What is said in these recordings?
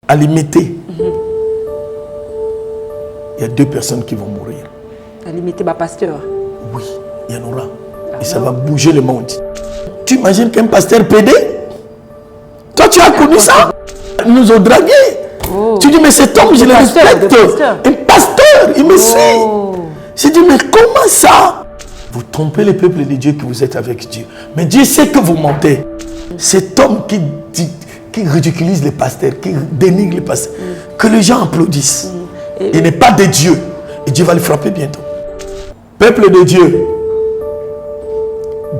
À limiter, il y a 2 personnes qui vont mourir. À limiter, pasteur. Oui, il y en aura. Et ça va bouger le monde. Tu imagines qu'un pasteur PD? Toi, tu as connu ça? Ils nous ont dragués. Oh. Tu dis, mais cet homme, je le respecte. Un pasteur, il me suit. J'ai dit, mais comment ça? Vous trompez le peuple de Dieu que vous êtes avec Dieu. Mais Dieu sait que vous mentez. Cet homme qui ridiculise les pasteurs, qui dénigre les pasteurs, que les gens applaudissent. Il n'est pas de Dieu. Et Dieu va le frapper bientôt. Peuple de Dieu,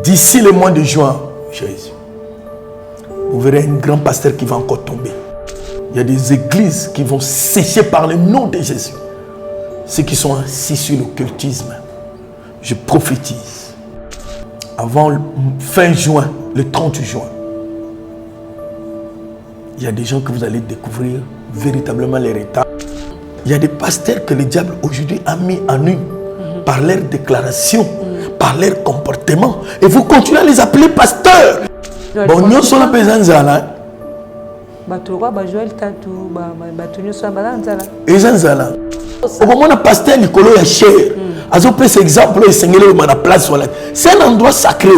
d'ici le mois de juin, Jésus, vous verrez un grand pasteur qui va encore tomber. Il y a des églises qui vont sécher par le nom de Jésus. Ceux qui sont assis sur l'occultisme, je prophétise. Avant fin juin, le 30 juin, il y a des gens que vous allez découvrir véritablement les retards. Il y a des pasteurs que le diable aujourd'hui a mis en nu par leurs déclarations, par leur comportement. Et vous continuez à les appeler pasteurs. Bon, nous sommes la présence là. Au moment où pasteur Nicolas est cher, cet exemple, c'est un endroit sacré,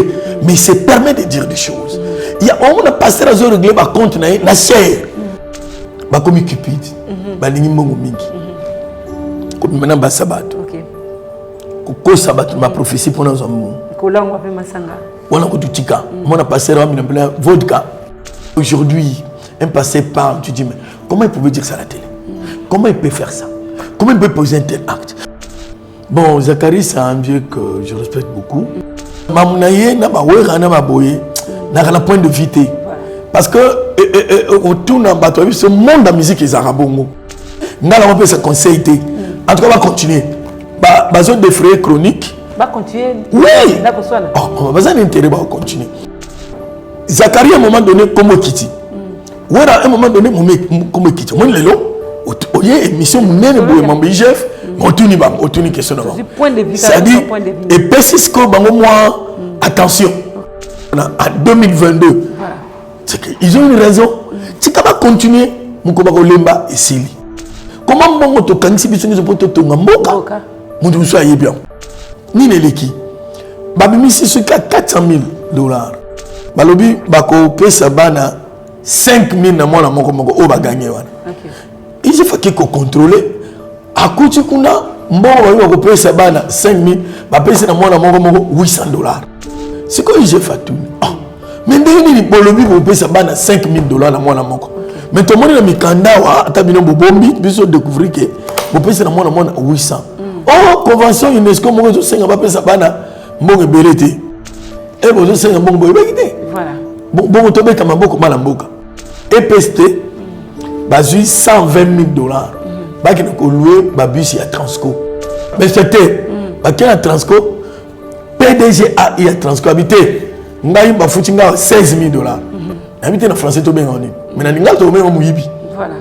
mais il se permet de dire des choses. Il y a un moment où pasteur a réglé ma compte, na cher, comme Cupid, comme maintenant Bassabat. Ko sabat ma prophétie pour nous hommes. Voilà que tu tika. Mon pasteur a mis en vodka. Aujourd'hui, un pasteur parle, tu dis mais comment il pouvait dire ça à la télé? Comment il peut faire ça? Comment il peut poser un tel acte? Bon, Zacharie, c'est un vieux que je respecte beaucoup. Mamounaye n'a pas boyé, n'a pas point de vité. Parce que autour d'un bateau, ce monde de la musique est arabongo. N'a pas sa conseil. En tout cas, on va continuer. Besoin de frais chroniques. Va continuer. Oui. On va intérêt à continuer. Zacharie à un moment donné comme Kiti. Ou à un moment donné comme Kiti. Moi le long. Oye émission munene boye mambe chef. Otuni bam, otuni question non. Ça dit et persiste bango moi attention. En 2022. C'est que ils ont une raison. Tu vas continuer mon combat lemba et sili. Comment bon to kanisi biso nzo poto to mboka. Mundu so aye bien. Ni neleki. Babimisi so ka $400,000. Balobi bako pesa bana 5,000 na mona moko o ba gagner wana. OK. Il faut qu'il contrôler. A kuti kuna mbongo bako pesa bana 5,000, ba pesa na mona moko $800. C'est quoi j'ai fait tout. Mais ndeni bolobi bo pesa bana $5,000 na mona moko. Mais tout le monde a mis kanda wa atabino bombi biso découvrir que bo pesa na mona 800. Oh, convention UNESCO, moi je sais que je ne vais pas bana mbongo belete. Et vous savez que mbongo belete. Voilà. Bon, tu as mbongo malamboka. EPST, bazui $120,000. Baki na ko louer babus ya Transco. Mais c'était baki na Transco PDGA ya Transco habité. Ngai ba futinga $16,000. Habité na français to benga oni. Mais na ninga to benga muyibi. Voilà.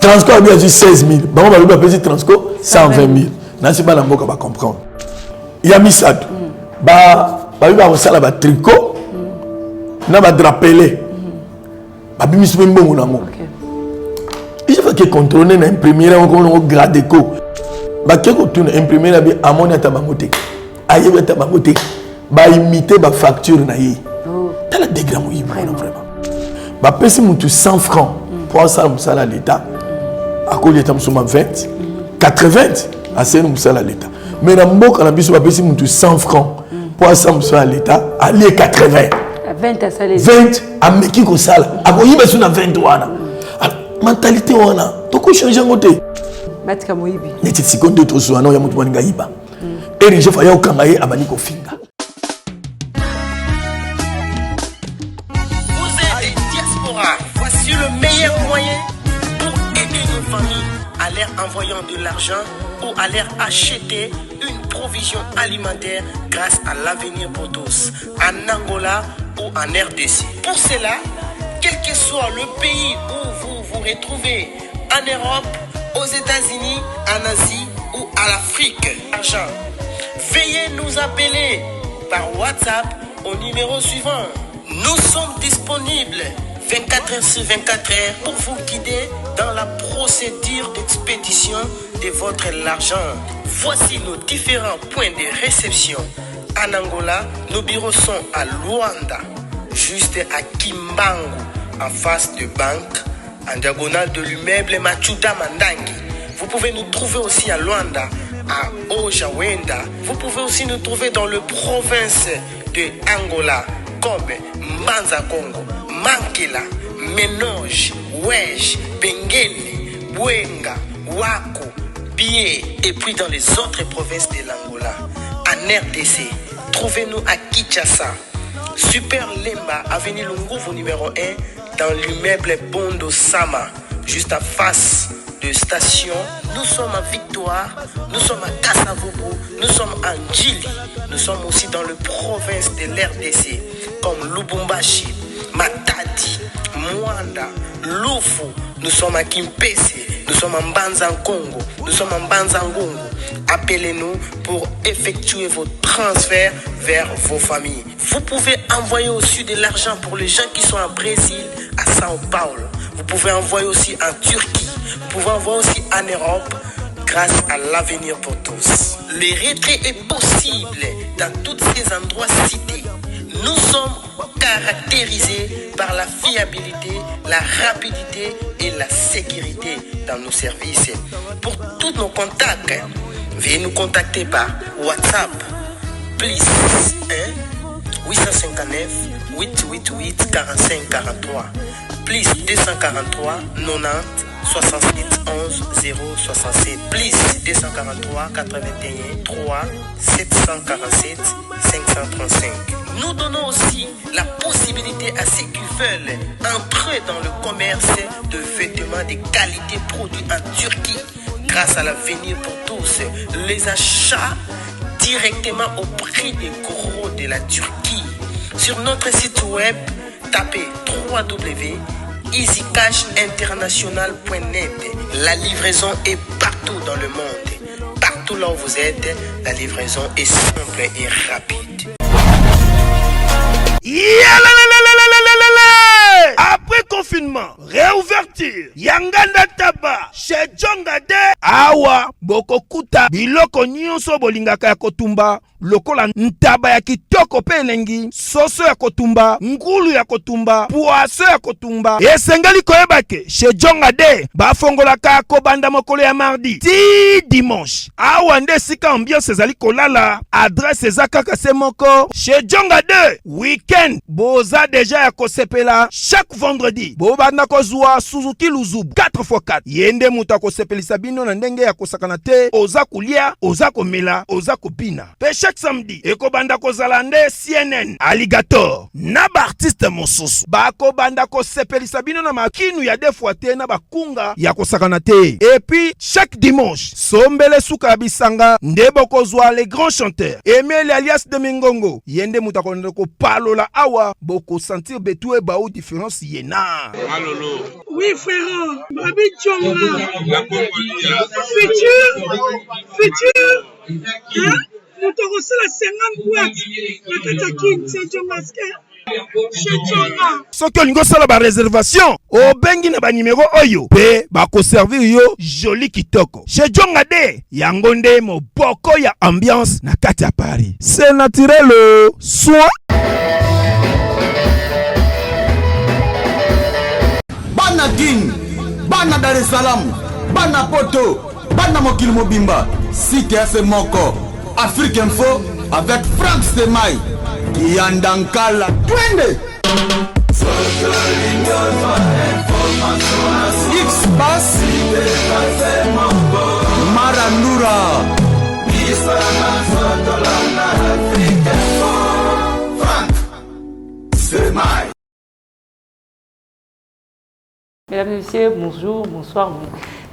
Transco a bien 16,000. Ba ba ba pesi Transco 120,000. Nansi ba mboka ba comprendre. Il y a misad. Ba ba sala ba tricot. Na ba drapelé. Ba bimis mbongo nango. Il faut que contrôler na imprimer on grade déco. Ba ke ko tuna imprimer na bi amona tabangote. Ayebe tabangote. Ba imiter ba facture na yi. Tala dégramme yi vraiment. Ba pesi mutu 100 francs pour ça à l'état. À cause de 20 80 assez nous à l'état. Mais dans mboka na biso ba pesi mutu 100 francs pour ça à l'état, aller 80. 20 à saler. 20 à meki ko sala. A ko yiba suna 20 wana. Mentalité wana. Toko changer ngote. Batika moyibi. Neti seconde to so na ya mutu baninga yiba. Et je faya okanga ye abani ko finga. Vous êtes diaspora. Voici le meilleur moyen pour aider nos familles à leur envoyant de l'argent ou à leur acheter une provision alimentaire grâce à l'avenir pour tous en Angola ou en RDC. Pour cela, quel que soit le pays où vous vous retrouvez, en Europe, aux États-Unis, en Asie ou à l'Afrique, argent, veuillez nous appeler par WhatsApp au numéro suivant. Nous sommes disponibles 24 heures sur 24 heures pour vous guider dans la procédure d'expédition de votre argent. Voici nos différents points de réception. En Angola, nos bureaux sont à Luanda, juste à Kimbangu, en face de banque, en diagonale de l'immeuble Machuda Mandangi. Vous pouvez nous trouver aussi à Luanda, à Ojawenda. Vous pouvez aussi nous trouver dans le province de Angola, comme Mbanza Congo, Mankela, Menoge, Wej, Bengele, Bwenga, Wako, Bié, et puis dans les autres provinces de l'Angola. En RDC, trouvez-nous à Kinshasa, Super Lemba, avenue Lunguvu numéro 1, dans l'immeuble Bondo Sama, juste en face de station. Nous sommes à Victoire, nous sommes à Kasavubu, nous sommes à Djili, nous sommes aussi dans le province de l'RDC, comme Lubumbashi, Matadi, Mwanda, Lufu, nous sommes à Kimpese, nous sommes en Banza-Congo, nous sommes en Banza-Ngongo. Appelez-nous pour effectuer vos transferts vers vos familles. Vous pouvez envoyer aussi de l'argent pour les gens qui sont en Brésil, à Sao Paulo. Vous pouvez envoyer aussi en Turquie. Vous pouvez envoyer aussi en Europe grâce à l'avenir pour tous. Le retrait est possible dans tous ces endroits cités. Nous sommes caractérisés par la fiabilité, la rapidité et la sécurité dans nos services. Pour tous nos contacts, veuillez nous contacter par WhatsApp, plus 1 859 888 45 43, plus 243 90 68 11 067, plus 243 81 3 747 535. Nous donnons aussi la possibilité à ceux qui veulent entrer dans le commerce de vêtements de qualité produits en Turquie. Grâce à l'avenir pour tous, les achats directement au prix des gros de la Turquie. Sur notre site web, tapez www.easycashinternational.net. La livraison est partout dans le monde. Partout là où vous êtes, la livraison est simple et rapide. Après confinement, réouverture, Yanganda Taba, chez Djongade, Awa, Bokokuta, Biloko Nyonso Bolingaka ya Kotumba, lokola ntaba ya kitoko pe elengi, soso ya kotumba, ngulu ya kotumba, poaso ya kotumba. Esengali koyebake, chez Djongade, bafongolaka kobanda mokolo ya mardi, ti dimanche. Awa nde sika ambiance ezali kolala, adresse ezakaka se moko, chez Djongade, weekend, boza deja ya kosepela, chaque vendredi, bobanda kozwa Suzuki Luzubu, 4x4. Yende muta kosepelisa bino na ndenge ya kosakana te, oza kulia, oza komela, oza kopina. Pe chaque samedi, ekobanda kozala nde CNN, Alligator, na ba artiste mosusu. Bako banda kosepelisa bino na makinu ya defwa te na bakunga ya kosakana te. Et puis, chaque dimanche, sombele suka bisanga, ndebo kozwa les grands chanteurs. Emile alias de Mingongo, yende muta ko palola awa, boko sentir betue ba ou différence yena. Malolo. Oui frère, Babi Tchonga. Futur. Hein? Nous t'avons la 50 boîtes. La Katakin, c'est Tchongaske. Soki olingo sala ba réservation, obengi na ba numéro oyo pe ba ko servir yo joli kitoko. Chez Djongade, yango nde moboko ya ambiance na kati ya Paris. C'est naturel, soit Bana King, Bana Dar es Salaam, Bana Poto, Bana Mokili Mobimba, Site Afe Moko, Afrique Info avec Frank Stemai, Yandankala, Twende. X-Bass, Marandura, Frank Stemai. Mesdames et messieurs, bonjour, bonsoir.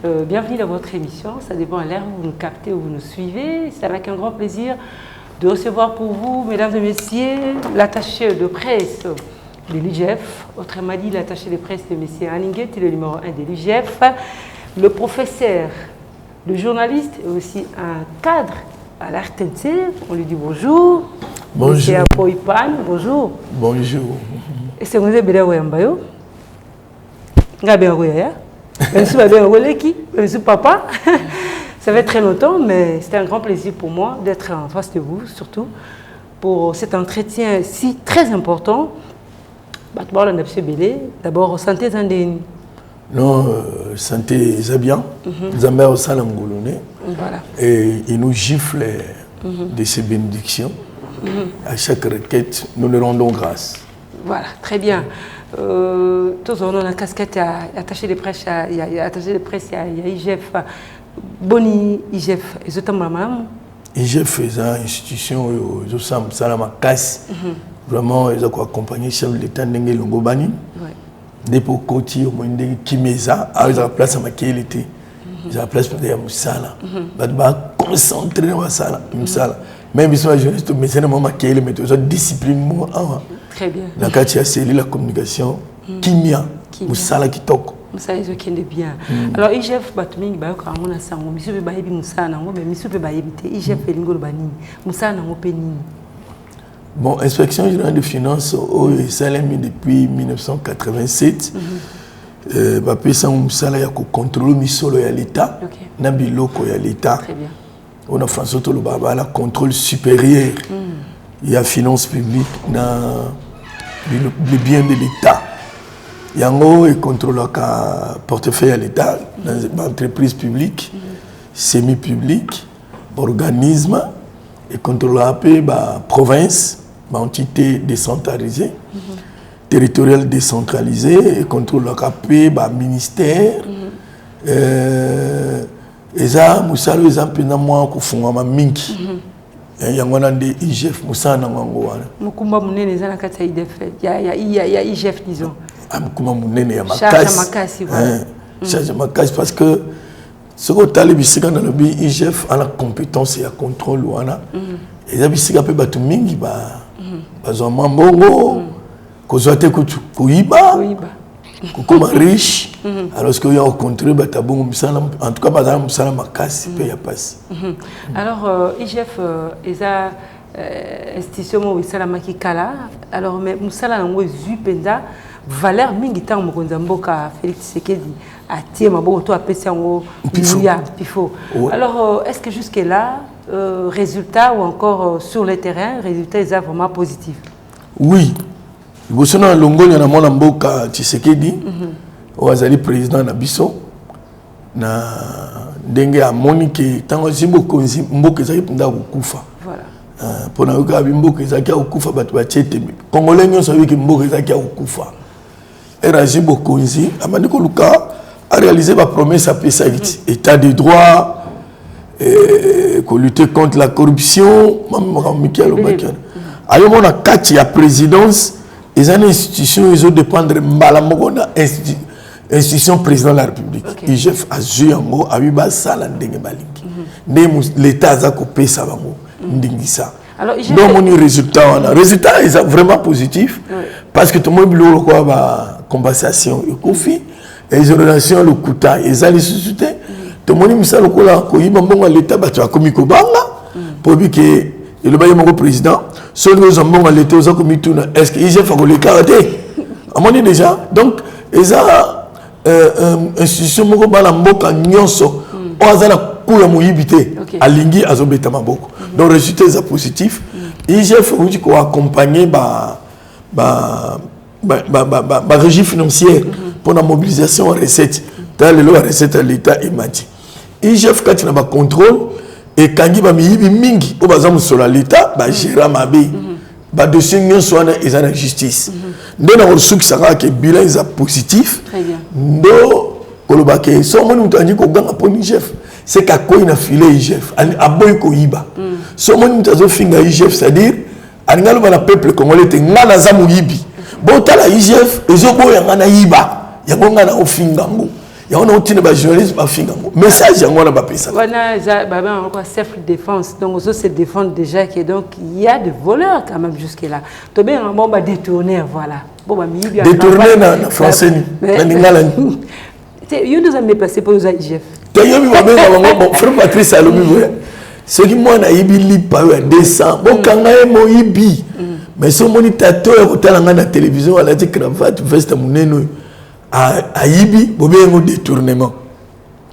Bienvenue dans votre émission. Ça dépend à l'heure où vous nous captez, où vous nous suivez. C'est avec un grand plaisir de recevoir pour vous, mesdames et messieurs, l'attaché de presse de l'UGF, autrement dit l'attaché de presse de M. Aninguet, le numéro 1 de l'UGF, le professeur, le journaliste et aussi un cadre à l'RTNC. On lui dit bonjour. Bonjour. M. Apoipan, bonjour. Bonjour. Et c'est vous, Béla Wembayo. Merci papa. Ça fait très longtemps, mais c'était un grand plaisir pour moi d'être en face de vous, surtout pour cet entretien si très important. D'abord, santé Zandéni. Non, santé Zabian, Zambé au Salangolone. Voilà. Et il nous gifle de ses bénédictions. À chaque requête, nous le rendons grâce. Voilà, très bien. Tous on a la casquette attaché de presse, il y a IGF. Boni IGF, ils ont maman. IGF est une institution, ils ont Salama Kass. Vraiment, ils ont accompagné le chef de l'État Ndenge Longobani. Depuis côté au moins Kimeza, ils ont la place à Makélété. Ils ont la place pour dire Moussala. Ils vont concentrer dans Moussala. Même si je suis mais c'est vraiment Makélété, mais ils ont discipline. Très bien. Dans le cas de la communication, Kimia, Moussala qui toque. Ça ils ont bien. Alors IGF Batming ba ko amona sango misu be bayebi Moussa nango mais misu be bayebi te IGF elingolo banini Moussa nango penini. Bon, inspection générale des finances au Salemi depuis 1987. Bapé sans Moussa là ya ko contrôle misolo ya l'état. Na biloko ya l'état. Très bien. On a François Tolobaba la contrôle supérieur. Il y a finance publique dans le bien de l'état. Yango est contrôlé le portefeuille à l'État, dans les entreprises publiques, semi-publiques, organismes, et contrôlé la province, entité décentralisée, territoriale décentralisée, et contrôlé le ministère. Et ça, Moussa, ils ont pris moi qui font un minki. Il y a un IGF, Moussa, Nangango. Mukumba Mounene, il y a IGF, disons. Charge Makasi parce que ce que tu as dit, dans le IGF a la compétence et le contrôle. Et ça, c'est que tu as mingi bazoma mbongo, kozwate kuiba, comme riche. Alors que y a au contraire, en tout cas, bazama musala Makasi peut y passer. Alors IGF eza institution où ça la makikala. Alors mais musala nango zupenda valeur mingi tant mokonza mboka Félix Tshisekedi a tié maboko to apesi yango ya pifo. Alors est-ce que jusque là résultat ou encore sur le terrain résultat est vraiment positif? Oui. Bosona longonya na mona mboka Tshisekedi ozali président na biso na ndenge amoni ke tango zimbo konzi mboka ezali punda kufa. Voilà. Pour na ka mboka ezali kufa batu ba tchete congolais nyonso wi ke mboka ezali kufa. Eraji Bokonzi, Amaniko Luka a réalisé ma promesse à PSA, état de droit, lutter contre la corruption, Michael Obakian. Alors, on a 4 présidence, les institutions, ils ont dépendre de Malamogon, institution président de la République. IGF a joué en gros, a eu Bassala Ndenge Balingi. L'État a coupé ça, Ndingisa. Donc, mon résultat, est vraiment positif parce que tout le monde a compensation et conflit, les relations, le coût, les alliés sociétés. Tout le monde a l'État, pour dire que le bailleur président, ceux qui ont l'État, est-ce qu'il y a le karaté? À mon déjà, donc, ils ont une institution qui a à Lingui, à Zobeta Maboko. Donc, le résultat est positif. IGF a accompagné la régie financière pour la mobilisation en recettes. Dans les lois recettes à l'État et Mati. IGF, quand il a un contrôle, et quand il y a un mingi, au bazar sur l'État, Gérard Mabé, dossier n'y soit ils ont la justice. Nous avons su que ça a que bilan est positif. Très bien. Nous, Kolobake, si on nous a dit qu'on gagne pour IGF, c'est qu'à quoi il a filé IGF, à boy koiba. Si on nous a dit qu'on gagne IGF, c'est-à-dire, à nous le peuple congolais, c'est ngana zamu yibi. Bon, t'as la IGF, et zo boy ngana yiba, y a bon ngana ofingango. Il y a un autre journaliste qui a fait un message. Il y a un self-défense. Donc, on se défend déjà. Donc, il y a des voleurs quand même jusque-là. Tu bien un détourner, voilà. Détourner dans le français. Il nous a mis passé pour les IGF. Tu as dit, frère Patrice, ce qui m'a dit, il a 200. Bon, quand il a dit, mais ce monitateur, il a la télévision, il a dit cravate, veste, mon ayibi bobe un détournement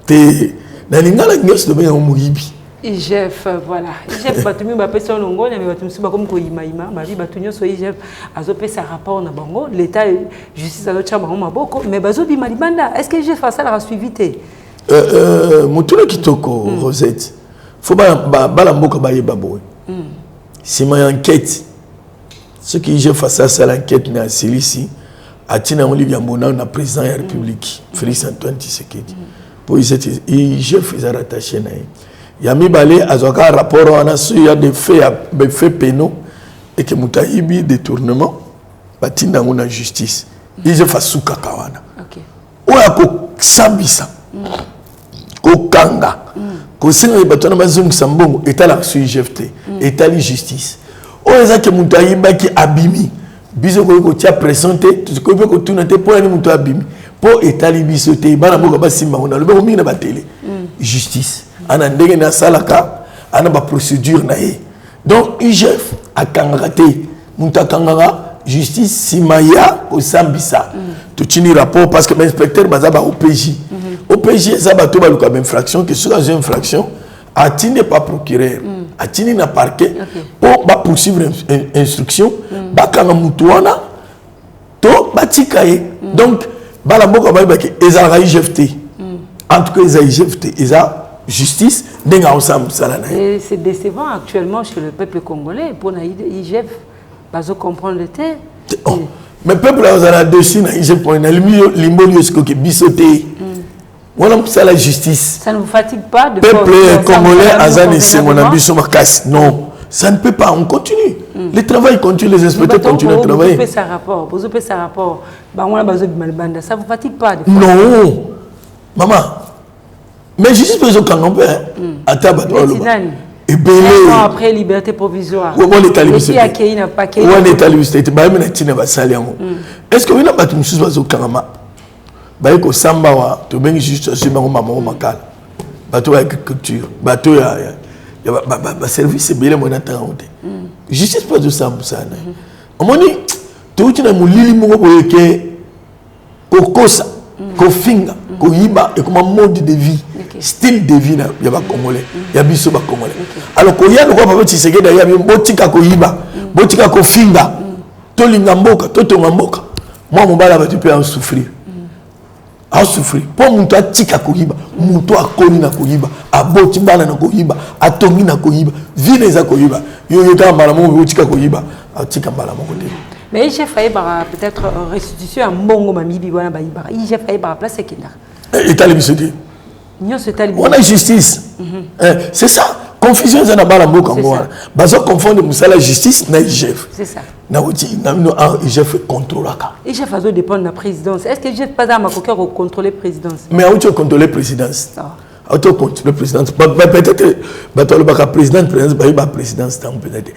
te na lingala nyos de benga muyibi IGF voilà IGF batumi ba pesa longo na batumi ba comme ko imaima ba bi batunyo so IGF azo pesa rapport na bango l'état justice azo chama ma boko mais bazo bi malibanda est-ce que IGF ça la suivité mutule kitoko Rosette faut ba la mboka ba yeba boy c'est ma enquête ce qui IGF face à l'enquête na Silici atina Olivier Mbona na président de la République Félix Antoine Tshisekedi pour IGF ils rattaché na Yami Balé a un rapport il y a des faits pénaux et que Moutaïbi détournement batinda nguna justice ils fa suka kawana oya ko sambisa ko kanga ko singa batona bazungu sambongo etala su IGFT etali justice oya que Moutaïba qui abimi biso ko tia présenté tout ko ko tunate pour ani muto abimi pour etali biso te bana moko basimba ngona lobe ko minga ba télé justice ana ndenge na salaka ana ba procédure na ye donc IGF a kangaté munta kanganga justice simaya ko sambisa to tini rapport parce que l'inspecteur bazaba OPJ OPJ ça ba to ba luka infraction que sur une infraction atine pas procureur atine na parquet pour ba poursuivre instruction ba kanga mutuana to batikaye donc bala moko ba ke ezala IGFT en tout cas les IGFT eza justice et c'est décevant actuellement chez le peuple congolais pour l'IGF parce qu'on comprend le thé mais le peuple a dessus l'IGF pour une limbolio qui bisoté voilà ça la justice ça ne vous fatigue pas de peuple congolais azan c'est mon ambition casse non ça ne peut pas on continue le travail continue les inspecteurs continuent à travailler vous faites sa rapport ça vous fatigue pas non maman mais justice peut être quand on peut à tabac et belé après liberté provisoire on est allé ici à Kenya n'a pas Kenya on est allé visiter bah mais n'tine va saler est-ce que vous n'avez pas de choses au Kanama bah que samba wa to bengi juste sur maman makala bateau agriculture bateau ya service belé mon attendre justice pas de ça na omoni to utina mulili moko boyeke kokosa kofinga koyiba et comme mode de vie style de vie ya ba congolais ya biso ba congolais alors ko ya ko papa Tshisekedi ya botika koyiba botika kofinga to linga mboka to tonga mboka moi mobala ba tu peux en souffrir pour muto atika koyiba muto akoni na koyiba aboti bana na koyiba atongi na koyiba vile za koyiba yo ta mbala mo botika koyiba atika mbala mo kote. Mais j'ai failli peut-être restitution à Mbongo Mamibi wana baïba. J'ai failli par place Kenya. État libisodi. On a justice. C'est ça. Confusion ça na bala mboka ngwana. Bazo confondre musala justice na IGF. C'est ça. Na wuti na mino IGF contrôlaka. IGF azo dépend de la présidence. Est-ce que IGF pas dans ma coqueur au contrôler présidence? Mais auto contrôler présidence. Auto contrôler présidence. Peut-être bato le baka président ba présidence tant peut-être.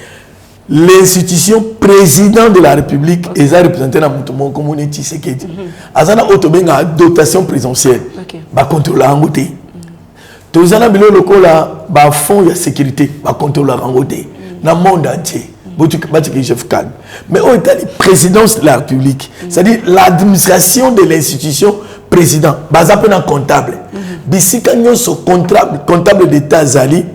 L'institution président de la République est représentée dans mon communauté Tshisekedi. Azana otobenga dotation présidentielle. Ba contrôler angoté. Tozana bilo lokola ba fonds de sécurité ba contrôler angoté dans le monde entier. Mais on est à la présidence de la République, c'est-à-dire l'administration de l'institution président, basé sur comptable. D'ici quand nous sommes comptable d'État Zali,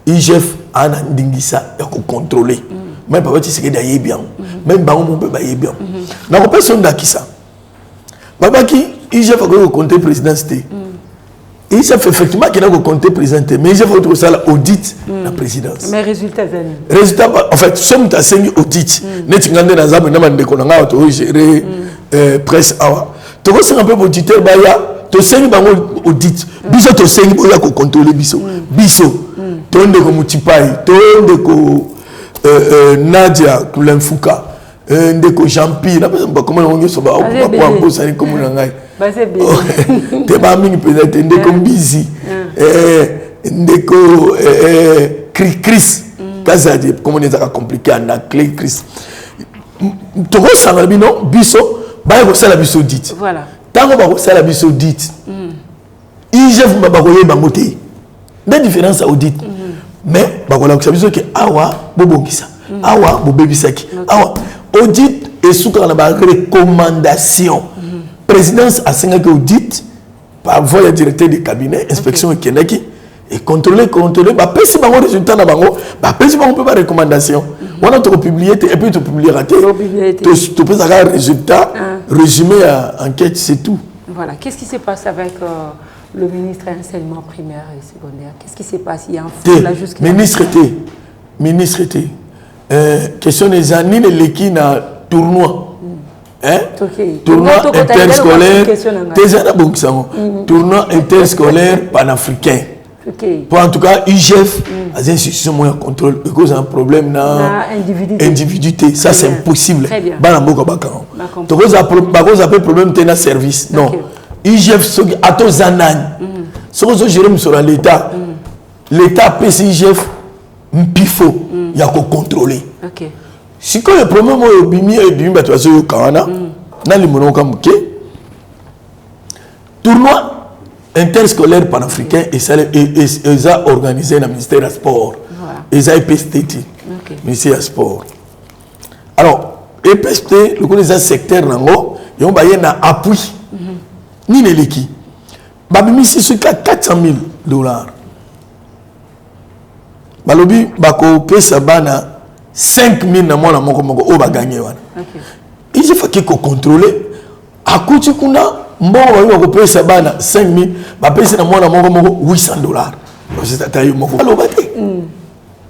IGF a ndingisa ya contrôler. Même papa Tshisekedi aye bien, même bango mon papa aye bien. Na ko personne d'akisa. Baba ki IGF a ko compter présidence té. IGF effectivement qui n'a ko compter président mais IGF a ko sala audit la présidence. Mais résultat en fait somme ta sengi audit. Net ngande na zamu na mandeko na nga to gérer presse awa. To ko senga peu auditeur ba ya to sengi bango audit. Biso to sengi boya ko contrôler biso. Biso to ndeko mutipai, to ndeko Nadia Kulenfuka ndeko Jean-Pierre na pesa comment on nyoso ba kwa mbosa ni comme ngai te ba mingi peut-être ndeko Mbizi ndeko Chris Kazadi comment on est compliqué na clé Chris to ko sanga bino biso ba ko sala biso dit voilà tango ba ko sala biso dit IGF ba ko yeba ngote la différence audit mais bakola kusabiso ke awa bobongisa awa bobebisaki awa audit et sous la recommandation présidence a 5 audit par voie directeur du cabinet inspection et Kenaki et contrôler bah pèse bango résultat na bango bah pèse bango peut pas recommandation on a tout publié et puis tu publier raté tu peux avoir résultat résumé à enquête c'est tout. Voilà, qu'est-ce qui se passe avec le ministre de l'enseignement primaire et secondaire? Qu'est-ce qui se passe? Il y a un fou là jusqu'à ministre était question des années les na tournoi. Hein? Tournoi interscolaire, tournoi interscolaire panafricain. Pour en tout cas, IGF, les institutions ont un contrôle, parce qu'il y a un problème d'individuité. Ça, c'est impossible. Donc, vous avez un problème de service. Non. IGF, à tous les années, si vous gérez sur l'État, l'État PCIGF, il y a qu'à contrôler. Si le problème est tournoi interscolaire panafricain et ça a organisé dans le ministère du sport. Et ça a EPST, ministère du sport. Alors, EPST, le secteur nango, il y a un appui. Ni les l'équipe. Babimi, c'est ce cas 400 000 $. Balobi, bako pesa bana 5 000 na mwana moko moko o ba gagner wana. Il faut qu'il contrôler à côté kuna mbongo ba ko pesa bana 5 000 ba pesa na mwana moko moko 800 $. C'est taille moko. Alors baté.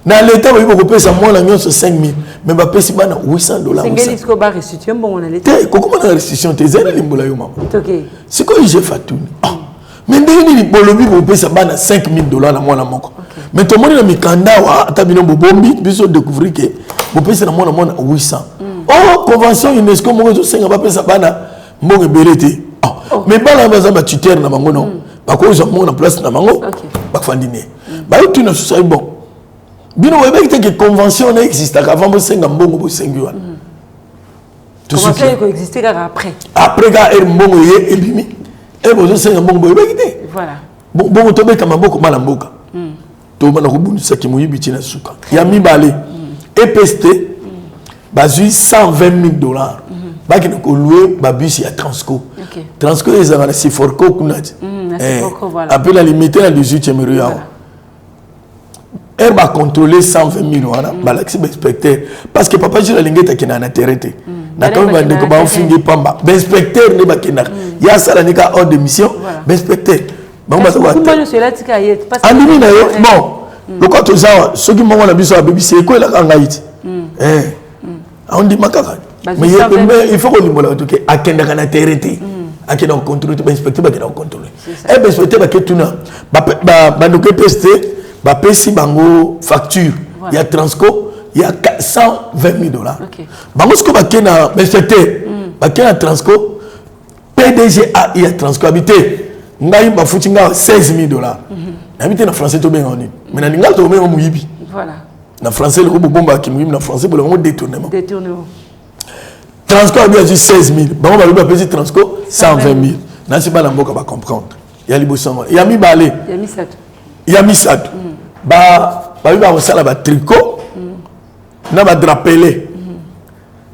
Na l'état ba ko pesa mwana nyonso 5 000 mais ba pesa bana 800 $. C'est ngeli ko ba restitution bon na l'état. Comment na restitution te zela limbola yo mama. OK. C'est quoi j'ai fait tout. Mais ndeni ni bolobi ko pesa bana 5 000 $ na mwana moko. Mais tout le monde a mis Kandawa, Tabino Bombi, puis on découvre que vous payez 800. Oh, convention UNESCO, moi je sais que va payer ça bana, mon ébélité. Mais pas la base à tuteur na mango non. Parce que j'ai mon place na mango. Pas fandiner. Bah tu ne sais bon. Bino vous voyez que convention n'existe avant vous cinq mbongo vous cinq yuan. Convention existe après. Après quand elle mbongo yé ebimi, elle vous cinq mbongo vous voyez. Voilà. Bon bon tomber comme mbongo malamboka. Toma ça qui mouille bitina suka. Yami balé. EPST bazui 120 000 $. Baki ne ko louer babus ya Transco. Transco les a c'est Forco kunati. Après la limiter à 18e rue. Elle va contrôler 120 000 $. Balaxi inspecteur parce que papa je la lingeta qui na na terrete. Na quand va de ko ba fingi pamba. Inspecteur ne ba kina. Ya sala ni ka hors de mission. Inspecteur bon, bon, le cas de ça, ceux qui m'ont dit à bébé, c'est quoi la gangaïti? On dit makaka. Mais il faut qu'on dise à quel endroit on a terreté, à quel endroit on contrôle, inspecteur qui a contrôlé. Et inspecteur qui a tout là, nous PST, PSI bango facture, il y a Transco, il y a 120 000 $. Bango ce que bakena inspecteur, bakena Transco, PDGA il y a Transco habité. Ngai ba futinga 16 000 $. Habité na français to bien on dit. Mais na ninga to même muyibi. Voilà. Na français le bomba qui muyibi na français pour le moment détournement. Détournement. Transco a dit 16 000. Bon on va payer Transco 120 000. Na si ba na mboka ba comprendre. Ya libosama. Ya mi balé. Ya mi sato. Ya mi sato. Ba ba sala ba tricot. Na ba drapelé.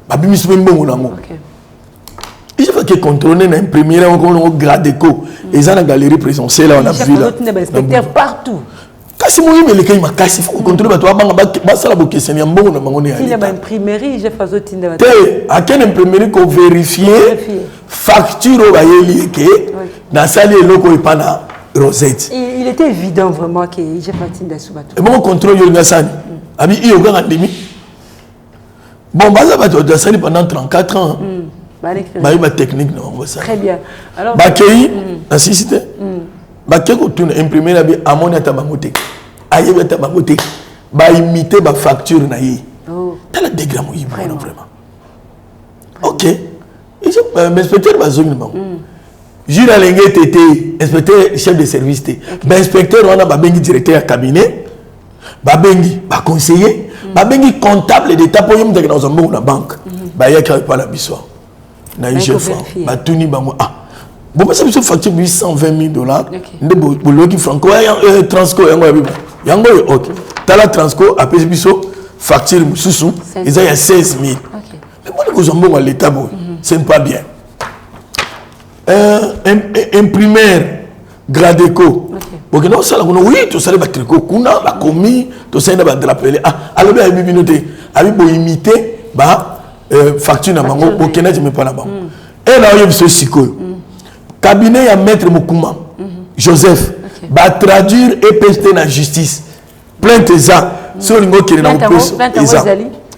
Ba bimi so mbongo na ngo. OK. Il faut que contrôler na imprimer on grade déco et ça la galerie présidentielle là on a vu là inspecteur partout kasi moi mais les cas ma kasi faut contrôler toi ba sala bo question ya mbongo na bango ne il y a imprimerie j'ai fait autre tinda te à quelle imprimerie qu'on vérifier facture ba yeli que na sali eloko ipana Rosette il était évident vraiment que j'ai fait tinda subato et bon contrôle yo ngasani abi iyo ga ndimi bon ba ça va sali pendant 34 ans. Ma technique non ça. Très bien. Alors bakei assisté. Bakei ko tuna imprimer la bi amoni tabangote. Ayeba tabangote. Ba imiter ba facture na yi. Oh. Tala dégramme yi vraiment. OK. Et je inspecteur ba zone ba. Jura lengé tété inspecteur chef de service té. Ba inspecteur on a ba bengi directeur cabinet. Ba bengi ba conseiller, ba bengi comptable d'état pour yim dans un banque. Ba yaka pas la biso. Na IGF ba tuni bango bon ça me facture 820 000 $. Nde boloki franco Transco yango OK tala Transco apesi biso facture mususu ils a 16 000. Mais moi ko zombo à l'état bon c'est pas bien imprimeur Gradeco. Ok, non, ça, oui, tout ça, les tricot, kuna, la commis, tout ça, les drapés. Ah, alors, il y a une minute, avec pour imiter, facture na mango, ok, je me pas là-bas. Et là, il y a ce siko. Cabinet à maître Mokuma, Joseph, va traduire et pester la justice. Plainte ça, sur le mot qui est dans le plus.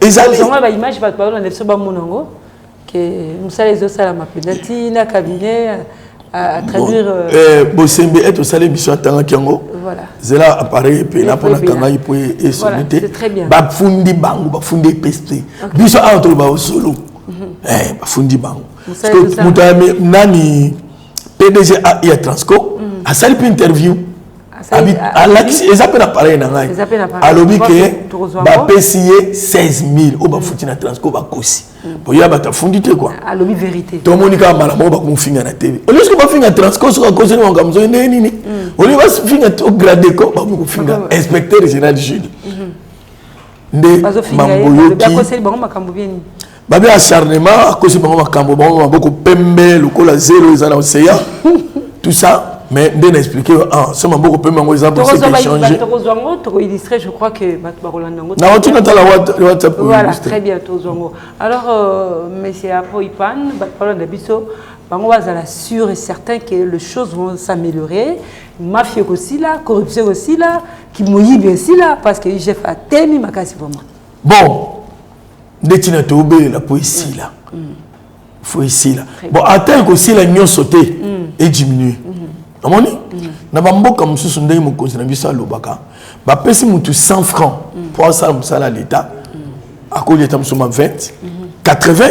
Ezali. On va image va parler dans le soba monongo que nous ça les autres ça la mapenati na cabinet à traduire. Bosembe est au salé mission tanga kiango. Voilà. Zela appareil pe na pona kanga ipo et solité. C'est très bien. Ba fundi bango, ba fundi pester. Biso entre ba solo. Ba fundi bango. Parce que mutame nani PDG a Transco a sali pe interview. Ils appellent l'appareil. Alors, il va payer 16 000 au Bafouti na Transco Bakosi. Pour y avoir ta fondité quoi. À l'objet vérité. Tout le monde a mal à moi, on finit à la TV. Au lieu que je finisse à Transco, sur la cause de mon gamzo, au lieu que je finisse au Gradeco, on finit à inspecteur général du Sud. Babi acharnement, à cause de mon cambo, beaucoup pembe, le col à zéro, ils ont l'océan. Tout ça. Mais bien expliqué, ce moment beaucoup plus mango, ils ont changé. Je crois que non, tu n'as pas la WhatsApp. Voilà, très bien, alors, monsieur Apoipan, parlons de Bisso, on va être sûr et certain que les choses vont s'améliorer. Mafia aussi là, corruption aussi là, qui mouille bien aussi là, parce que j'ai fait tellement ma casse pour moi. Bon, Netina Tobe, la poésie là. Il faut ici là. Bon, attends que si la union sauté et diminué. Amoni na bamboka mususu ndenge mokonzi na biso alobaka ba pesi mutu 100 francs pour ça musala l'état à cause de tamsoma 20 80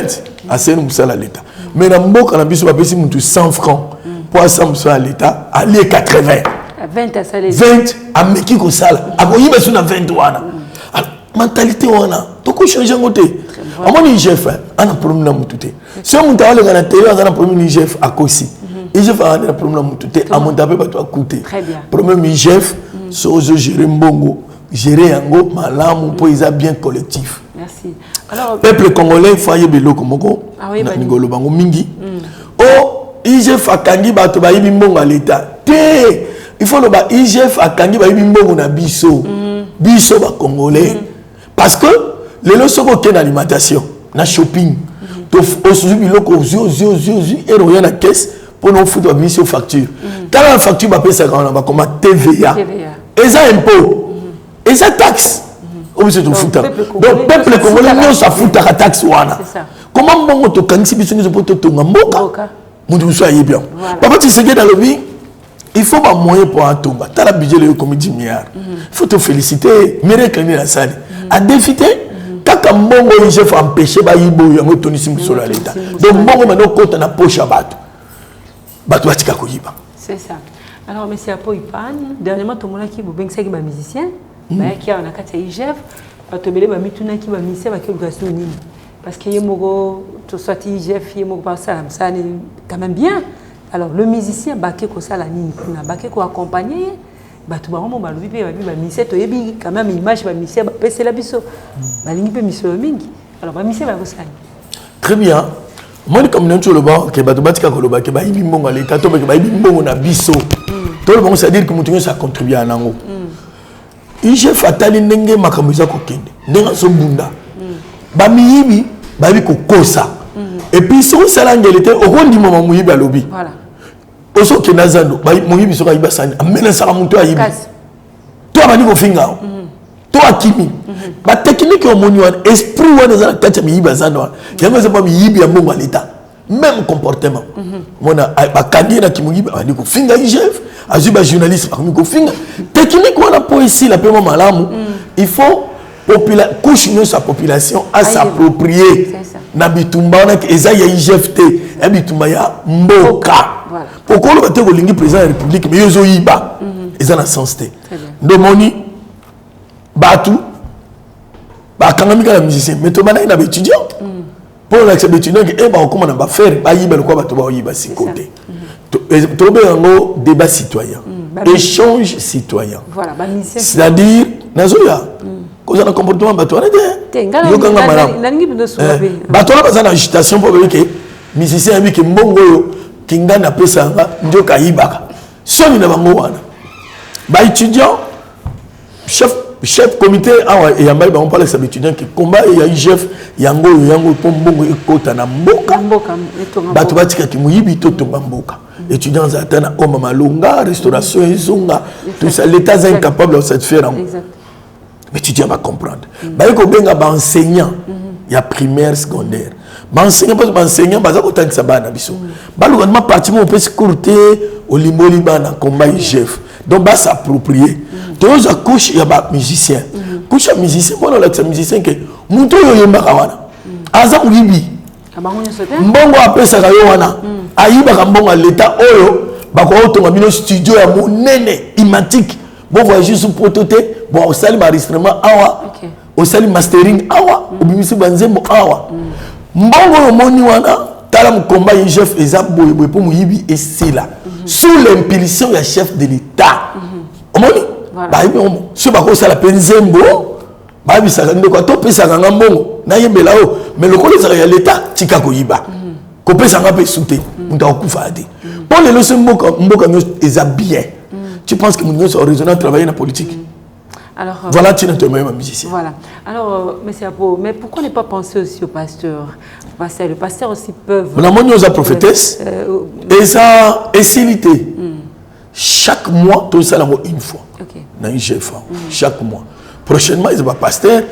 à c'est musala l'état mais na mboka na biso ba pesi mutu 100 francs pour ça musala l'état aller 80 20 à salé 20 à meki ko sala aboyiba suna 20 wana mentalité wana to ko changer ngote amoni chef ana problème na mutu te si on t'a le na télé ana problème ni chef à kosi. Et je vais aller à problème à mon tapé pas toi coûter. Très bien. Problème chef, so gérer mbongo, gérer ango malamu pour ils bien collectif. Merci. Alors peuple congolais faye belo komoko. Na ngolo bango mingi. Oh, IGF akangi bato ba yibi mbongo à l'état. Té, il faut le ba IGF akangi ba yibi mbongo na biso. Biso ba congolais. Parce que les leçons aucune alimentation, na shopping. To osuzu biloko zio et rien na caisse. Pour nous foutre la mission facture. Quand la facture va payer ça, on va comme TVA. Et ça impôt. Et ça taxe. On se tout foutre. Donc peuple congolais nous ça fout la taxe wana. Comment bon to kanisi biso nous pour to mboka. Nous soyez bien. Papa tu sais que dans le vie il faut pas moyen pour un tomba. Tu as le budget de comme 10 milliards. Il faut te féliciter, mériter la salle. À défiter kaka mbongo il faut empêcher ba yibo yango tonisi muso la l'état. Donc mbongo maintenant compte na poche à bateau. C'est ça. Alors, M. Apoipan, dernièrement, tout le monde qui est un musicien, qui a un IGF, parce qu'il y a un musicien qui a un parce qu'il y a un IGF, il y a ça quand même bien. Alors, le musicien, il a accompagné, quand même image très bien. Moi comme nous le bas que batika koloba que ba yibi mbongo l'état to ba yibi mbongo na biso to le bon c'est à dire que mutunyo ça contribue à nango ije fatali ndenge makamuza ko kende ndenga so bunda ba miyibi ba bi ko kosa et puis so sala ngelete o rondi mama muyibi alobi voilà oso ke nazando ba muyibi so ka yiba sani amena sala muntu ayibi to abani ko finga to akimi ba technique au moni wan esprit wana za kati mi yiba zano yango za ba mi yibi ya mbongo l'état même comportement mona ba kandi na kimuyibi ani ko finga chef azuba journaliste ba ko finga technique wana po ici la paiement malamu il faut couche sa population à s'approprier na bitumba na eza ya IGFT ya bitumba ya mboka pourquoi le bateau lingi président de la République mais yozo yiba eza na sens te ndomoni batu bakangamika la musicien mais to bana ina étudiant pour l'accepter étudiant que ba comment on va faire ba yiba le quoi bato ba yiba si côté to be ngo débat citoyen échange citoyen voilà c'est-à-dire nazoya cause un comportement bato ana te yo kanga mara bato na bazana agitation pour que musicien bi que mbongo yo kinga na pesa nga ndoka yibaka soni na bango wana ba étudiant chef comité et yamba ba on parle ça étudiant qui combat et ya chef yango po mbongo ekota na mboka bato batika ki muyibi to tonga mboka étudiants zatana oma malunga restauration ezonga tout ça l'état est incapable de satisfaire exact mais étudiant va comprendre ba ko benga ba enseignant il y a primaire secondaire ba enseignant parce que ba enseignant baza ko tangisa bana biso ba le gouvernement parti mo peut sécurité au limboli bana combat chef donc ba s'approprier tous à couche il y a ba musicien couche à musicien bon là c'est musicien que muto yo yemba kawana aza ulibi mbongo apesa kayo wana ayiba mbongo l'état oyo bako otonga bino studio ya monene imatique bon voyager sous prototype bon au sali enregistrement awa au sali mastering awa obimisi banzembo awa mbongo yo moni wana tala mkomba yi chef ezabo boye po muyibi esila sous l'impulsion ya chef de l'état omoni ba yibi omo so bako sala penzembo ba bisaka ndeko to pesa nga mbongo na yembela o mais le collège ya l'état tika ko yiba ko pesa nga pe souté muta okufa ade pour les leçons mboka eza bien tu penses que nous sommes raisonnable travailler dans la politique alors, voilà, tu n'es pas un musicien. Voilà. Alors, mais pourquoi ne pas penser aussi au pasteur? Le pasteur aussi peuvent... On a montré aux prophétesses et ça est silité. Chaque mois, tout ça, une fois. Dans une chef, chaque mois. Prochainement, ils vont pasteur.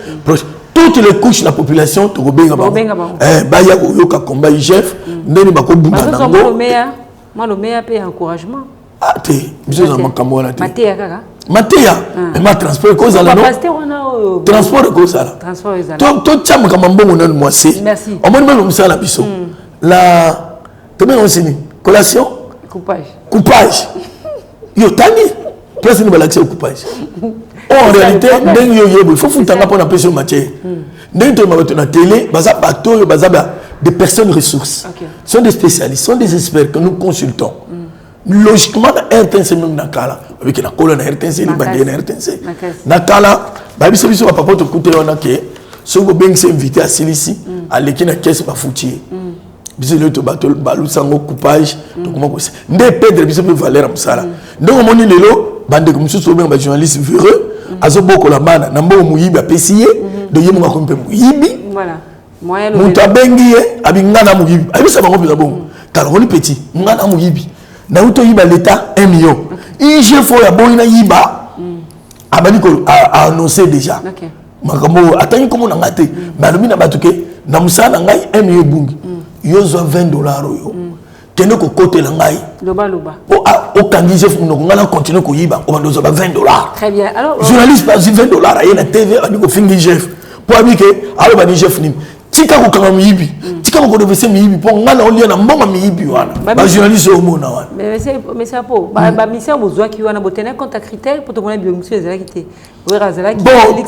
Toutes les couches de la population, tu vas bien. Il y a un combat chef. Moi, le meilleur paye encouragement. Ah, tu es Matéa, ma transport cause à la non. Transport cause à la. Transport cause à la. Tout cham comme un bon non moi c'est. Merci. On m'a même ça la biso. La, comment on s'y dit? Collation. Coupage. Yo tani. Toi c'est nous l'accès au coupage. En réalité, d'un yo il faut foutre un peu la pression matière. D'un toi ma na télé, baza bateau, baza des personnes ressources. Sont des spécialistes, sont des experts que nous consultons. Logiquement RTNC même nakala avec la colonne RTNC les bandiers RTNC nakala ba biso biso papa to kuté on a que so go beng s'inviter à Silisi à l'équipe na caisse ba foutier biso le to bato balu sango coupage to comment c'est ndé perdre biso pe valeur musala ndongo moni lelo bande comme so ba journaliste véreux azo boko la bana na mbo muyibi apesiye de yemo ngako mpe muyibi voilà moyen le mutabengi abi ngana muyibi abi sa bango pela bon car on est petit ngana muyibi na uto yiba l'état 1 million ije fo ya boina yiba abani ko a annoncé déjà makambo atani comme na ngate balobi na batuke na musana ngai 1 million bungi yo zo $20 yo kende ko côté la ngai loba o kangi chef no ngana continuer ko yiba o bandozo ba $20 très bien alors journaliste pas $20 aye na TV ani ko fingi chef pour abike alo bani chef nim tika ko kanga miyibi tika ko devese miyibi po ngana olia na mbonga miyibi wana ba journaliste au mona wana mais c'est pas ba mission bozwa ki wana botena compte critère pour te mona bio monsieur ezala kité wera zala ki bon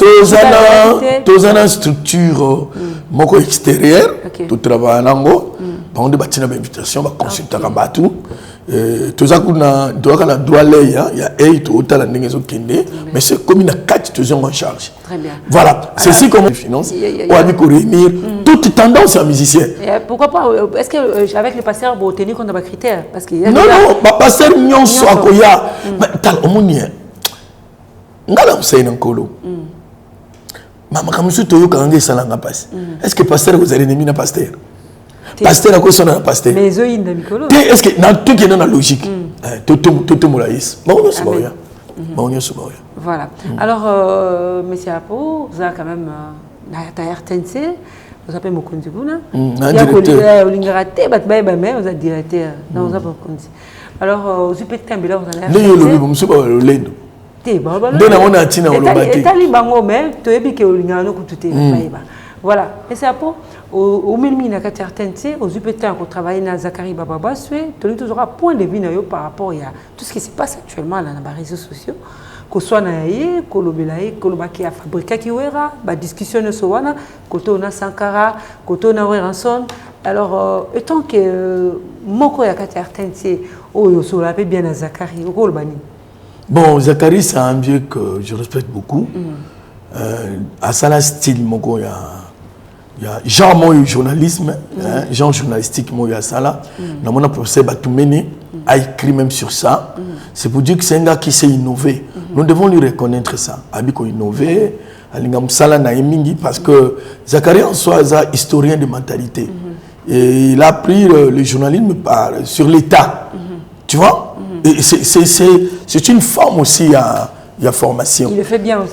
tozana structure moko extérieure to travailler nango ba onde batina ba invitation ba consulter ka batu tozakuna doka droit lei ya to otala ndenge zo kende mais c'est comme une carte toujours en charge. Très bien. Voilà, c'est si comme finance on a dit qu'on réunir toute tendance à musicien. Pourquoi pas est-ce que avec le pasteur vous tenir compte de vos critères parce que non ba pasteur nyonso akoya mais tal omoni ngala msay nankolo mama kamusu toyo kanga salanga passe est-ce que pasteur vous allez nemi na pasteur pasteur akoso na pasteur mais zo inda mikolo est-ce que na tout qui est dans la logique tout molaïs bon on se voit voilà alors monsieur Apo vous avez quand même na RTNC vous appelez Mokonzi Buna il y a que l'ingérate bat ba mais vous êtes directeur dans vous appelez Mokonzi alors vous peut être là vous allez le monsieur ba lendo te ba ba ndena on a tina olobaki etali bango mais to yebi ke olingana no kututé ba voilà monsieur Apo au minimum na RTNC aux UPT qu'on travaille na Zakari Bababa souhait tu toujours à point de vue par rapport à tout ce qui se passe actuellement là dans les réseaux sociaux que soit na yé kolobelaye kolobaki a fabriqué qui wera ba discussion so wana koto na Sankara koto na Ranson alors étant que moko ya RTNC oyo so la bien na Zakari kolobani bon Zakari c'est un vieux que je respecte beaucoup à ça la style moko ya Il y a genre mon journalisme, genre journalistique moi il y a ça là. Dans mon professeur Batoumene a écrit même sur ça. C'est pour dire que c'est un gars qui s'est innové. Nous devons lui reconnaître ça. Abiko innové, alingam sala na emingi parce que Zakaria en soi est historien de mentalité. Et il a appris le journalisme sur l'État. Tu vois? Et c'est une forme aussi à formation. Il le fait bien aussi.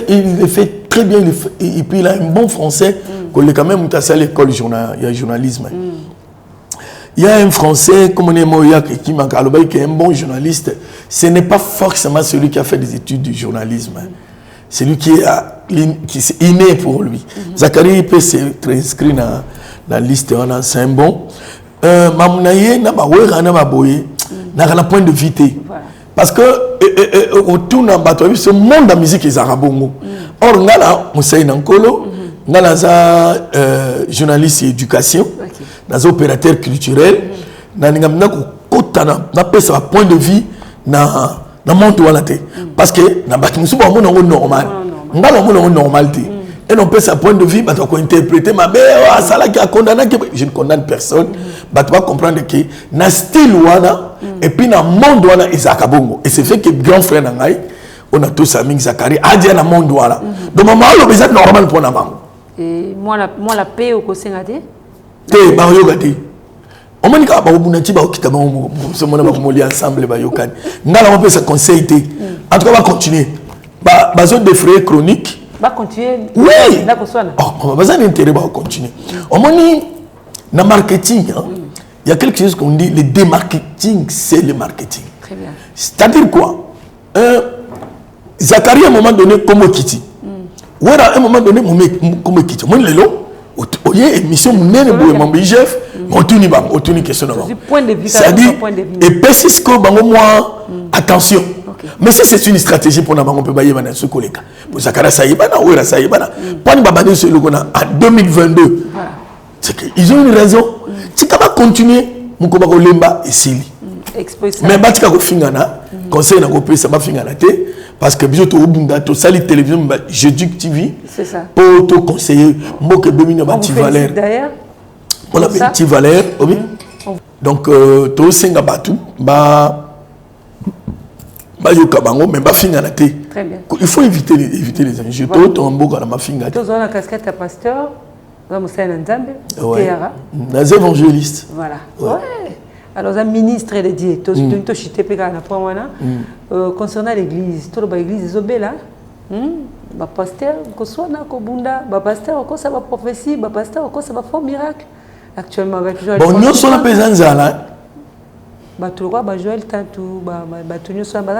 Il le fait très bien. Et puis il a un bon français. Qu'on est quand même à l'école de journalisme. Il y a un français comme on est Moya qui est un bon journaliste. Ce n'est pas forcément celui qui a fait des études du journalisme. C'est lui qui est inné pour lui. Zachary peut s'inscrire dans la liste. C'est un bon. Mamounaye n'a pas un point de vité. Parce que autour de ce monde de la musique est arabongo. Or, on a Moussaï Nankolo, on a journaliste et éducation, on a opérateur culturel, on a un point de vue dans le monde. Parce que dans le monde normal, on a un monde normal. Et on peut sa point de vue, on peut interpréter, je ne condamne personne, on va comprendre que dans le style, et puis dans le monde, et c'est fait que grand frère, on a tous amis Zachary, a dit dans le monde. Donc, c'est normal pour nous. Et moi, la paix au Kosengate? On m'a dit on m'a dit ensemble. On peut se conseiller. En tout cas, on va continuer. On va des frais chroniques. Va continuer. Oui. On va intérêt à continuer. On m'a dit dans le marketing, il y a quelque chose qu'on dit le démarketing, c'est le marketing. Très bien. C'est-à-dire quoi? Zachary, à un moment donné, comme Kiti. Ou à un moment donné, comme Kiti. Moi, je suis là. Émission, je suis chef. Je question. C'est-à-dire, et Pessisco, attention. Mais ça, c'est une stratégie pour nous. On peut bailler dans ce collègue. Pour Zachary, ça y est, ou ça y est. Pour nous, en 2022, ils ont une raison. Tu peux continuer. Mon combat Lemba et Sili. Mais tu peux fingana, conseil n'a pas ça va fingana parce que bientôt au bunda to sali télévision jeudi TV. C'est ça. Pour te conseiller mo que domine bati valeur. D'ailleurs. On a petit valeur, oui. Donc to singa batu ba yoka bango mais ba fingana té. Très bien. Il faut éviter les enjeux. To to mboka na mafinga. To zona casquette à pasteur. Vamos sair Nzambe, Théara. Les évangélistes. Voilà. Ouais. Alors, un ministre de Dieu, concernant l'église, toute l'église est là. Pasteur, pasteur, ça va prophétie, pasteur, ça va faire miracle. Actuellement, avec Joël. Bon, nous sommes les Zala. Joël Tantou, nous sommes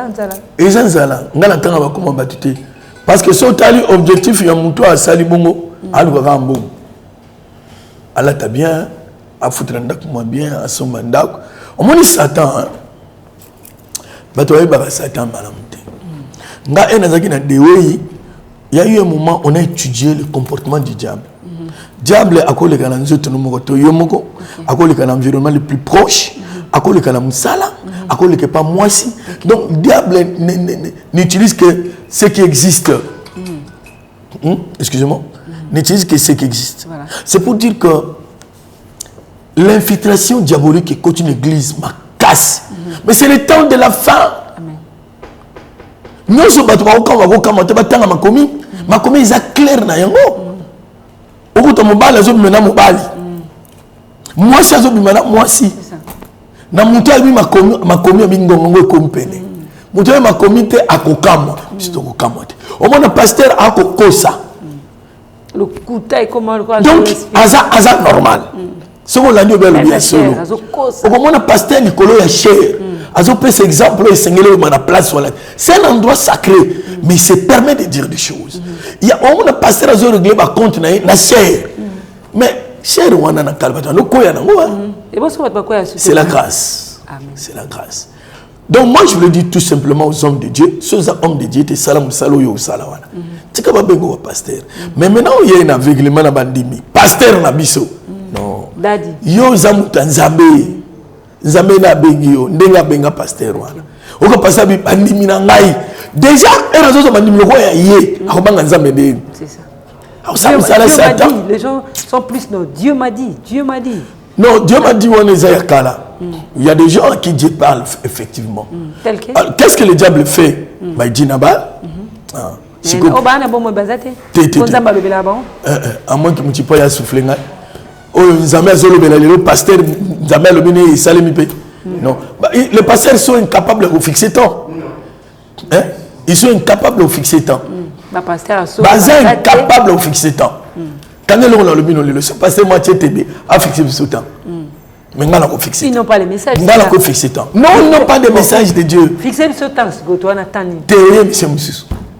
les Zala. Nous avons comment battre. Parce que si on a l'objectif, il y a un toit à Salibongo, à l'Ouarambo. Allah t'a bien, à foutre un dac moins bien, à son mandat. On m'a dit Satan. Satan, il y a eu un moment où on a étudié le comportement du diable. Diable a collé à l'environnement le plus proche, a collé à Moussala, a collé pas moi si. Donc, le diable n'utilise que ce qui existe. Excusez-moi. N'utilise que ce qui existe. Voilà. C'est pour dire que l'infiltration diabolique qui continue l'église ma casse. Mais c'est le temps de la fin. Nous sommes ma commis ils clair na yango. Okuta mobali azobimena mobali. Moi si azobimena moi si. Na mutu abi ma commis abingongo ekompene. Mutu abi ma commis te akokama. C'est okokama te. Au moins le pasteur akokosa. Le couteau comment donc hasard normal. Ce qu'on l'a dit bien bien solo. Au moment où pasteur Nicolas est cher, azo peut cet exemple et singler dans la place voilà. C'est un endroit sacré, mais il se permet de dire des choses. Il y a au moment où pasteur azo régler par compte na cher. Mais cher on a na calvaire, no koya na ngwa. C'est la grâce. C'est la grâce. Donc moi je voulais dire tout simplement aux hommes de Dieu, ceux hommes de Dieu, te salam salo yo salawana. Tu peux pas bengo pasteur. Mais maintenant il y a un aveuglement na bandimi. Pasteur na biso. Non. Daddy. Yo zamuta nzambe. Nzambe na bengi yo ndenga benga pasteur wana. Oko pasteur bi bandimi na ngai. Déjà erazo zo bandimi loko ya ye akobanga nzambe ndeni. C'est ça. Les gens sont plus non. Dieu m'a dit. Non, Dieu m'a dit, on est Zayakala. Il y a des gens à qui Dieu parle, effectivement. Qu'est-ce que le diable fait? Il dit Nabal. À moins que tu puisses souffler. Le pasteur, non. Les pasteurs sont incapables de fixer temps. Ils sont incapables de fixer temps. Incapable de fixer temps. Quand on a le bino, le pasteur moitié TB a fixé ce temps. Mais on a fixé. Ils n'ont pas les messages. On a fixé temps. Non, ils n'ont pas de messages de Dieu. Fixer ce temps, c'est que toi, on attend.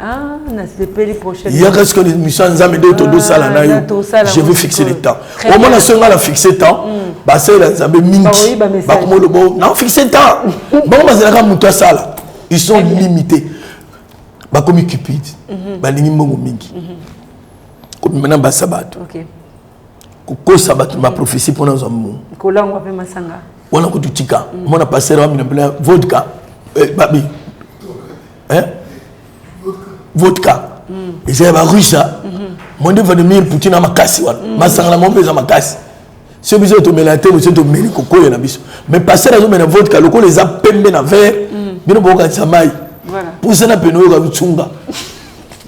Ah, c'est le pays prochain. Il y a quelque chose de mission, je veux fixer le temps. Au moins, on a fixé le temps. Non, fixer le temps. Ils sont limités. Comme Cupid. Comme maintenant, ok. Koko sabat ma prophétie pour nous amour. Kolang wape masanga. Wana kututika. Mona passer wa mina vodka. Babi. Vodka. Et c'est ba russa. Mon dieu va devenir Poutine à makasi wana. Masanga na mombe za makasi. Si vous êtes au mélaté, vous êtes au méli koko ya na biso. Mais passer la zone na vodka, loko les a pembe na verre. Bino boka samai. Voilà. Pour ça na peno ga tsunga.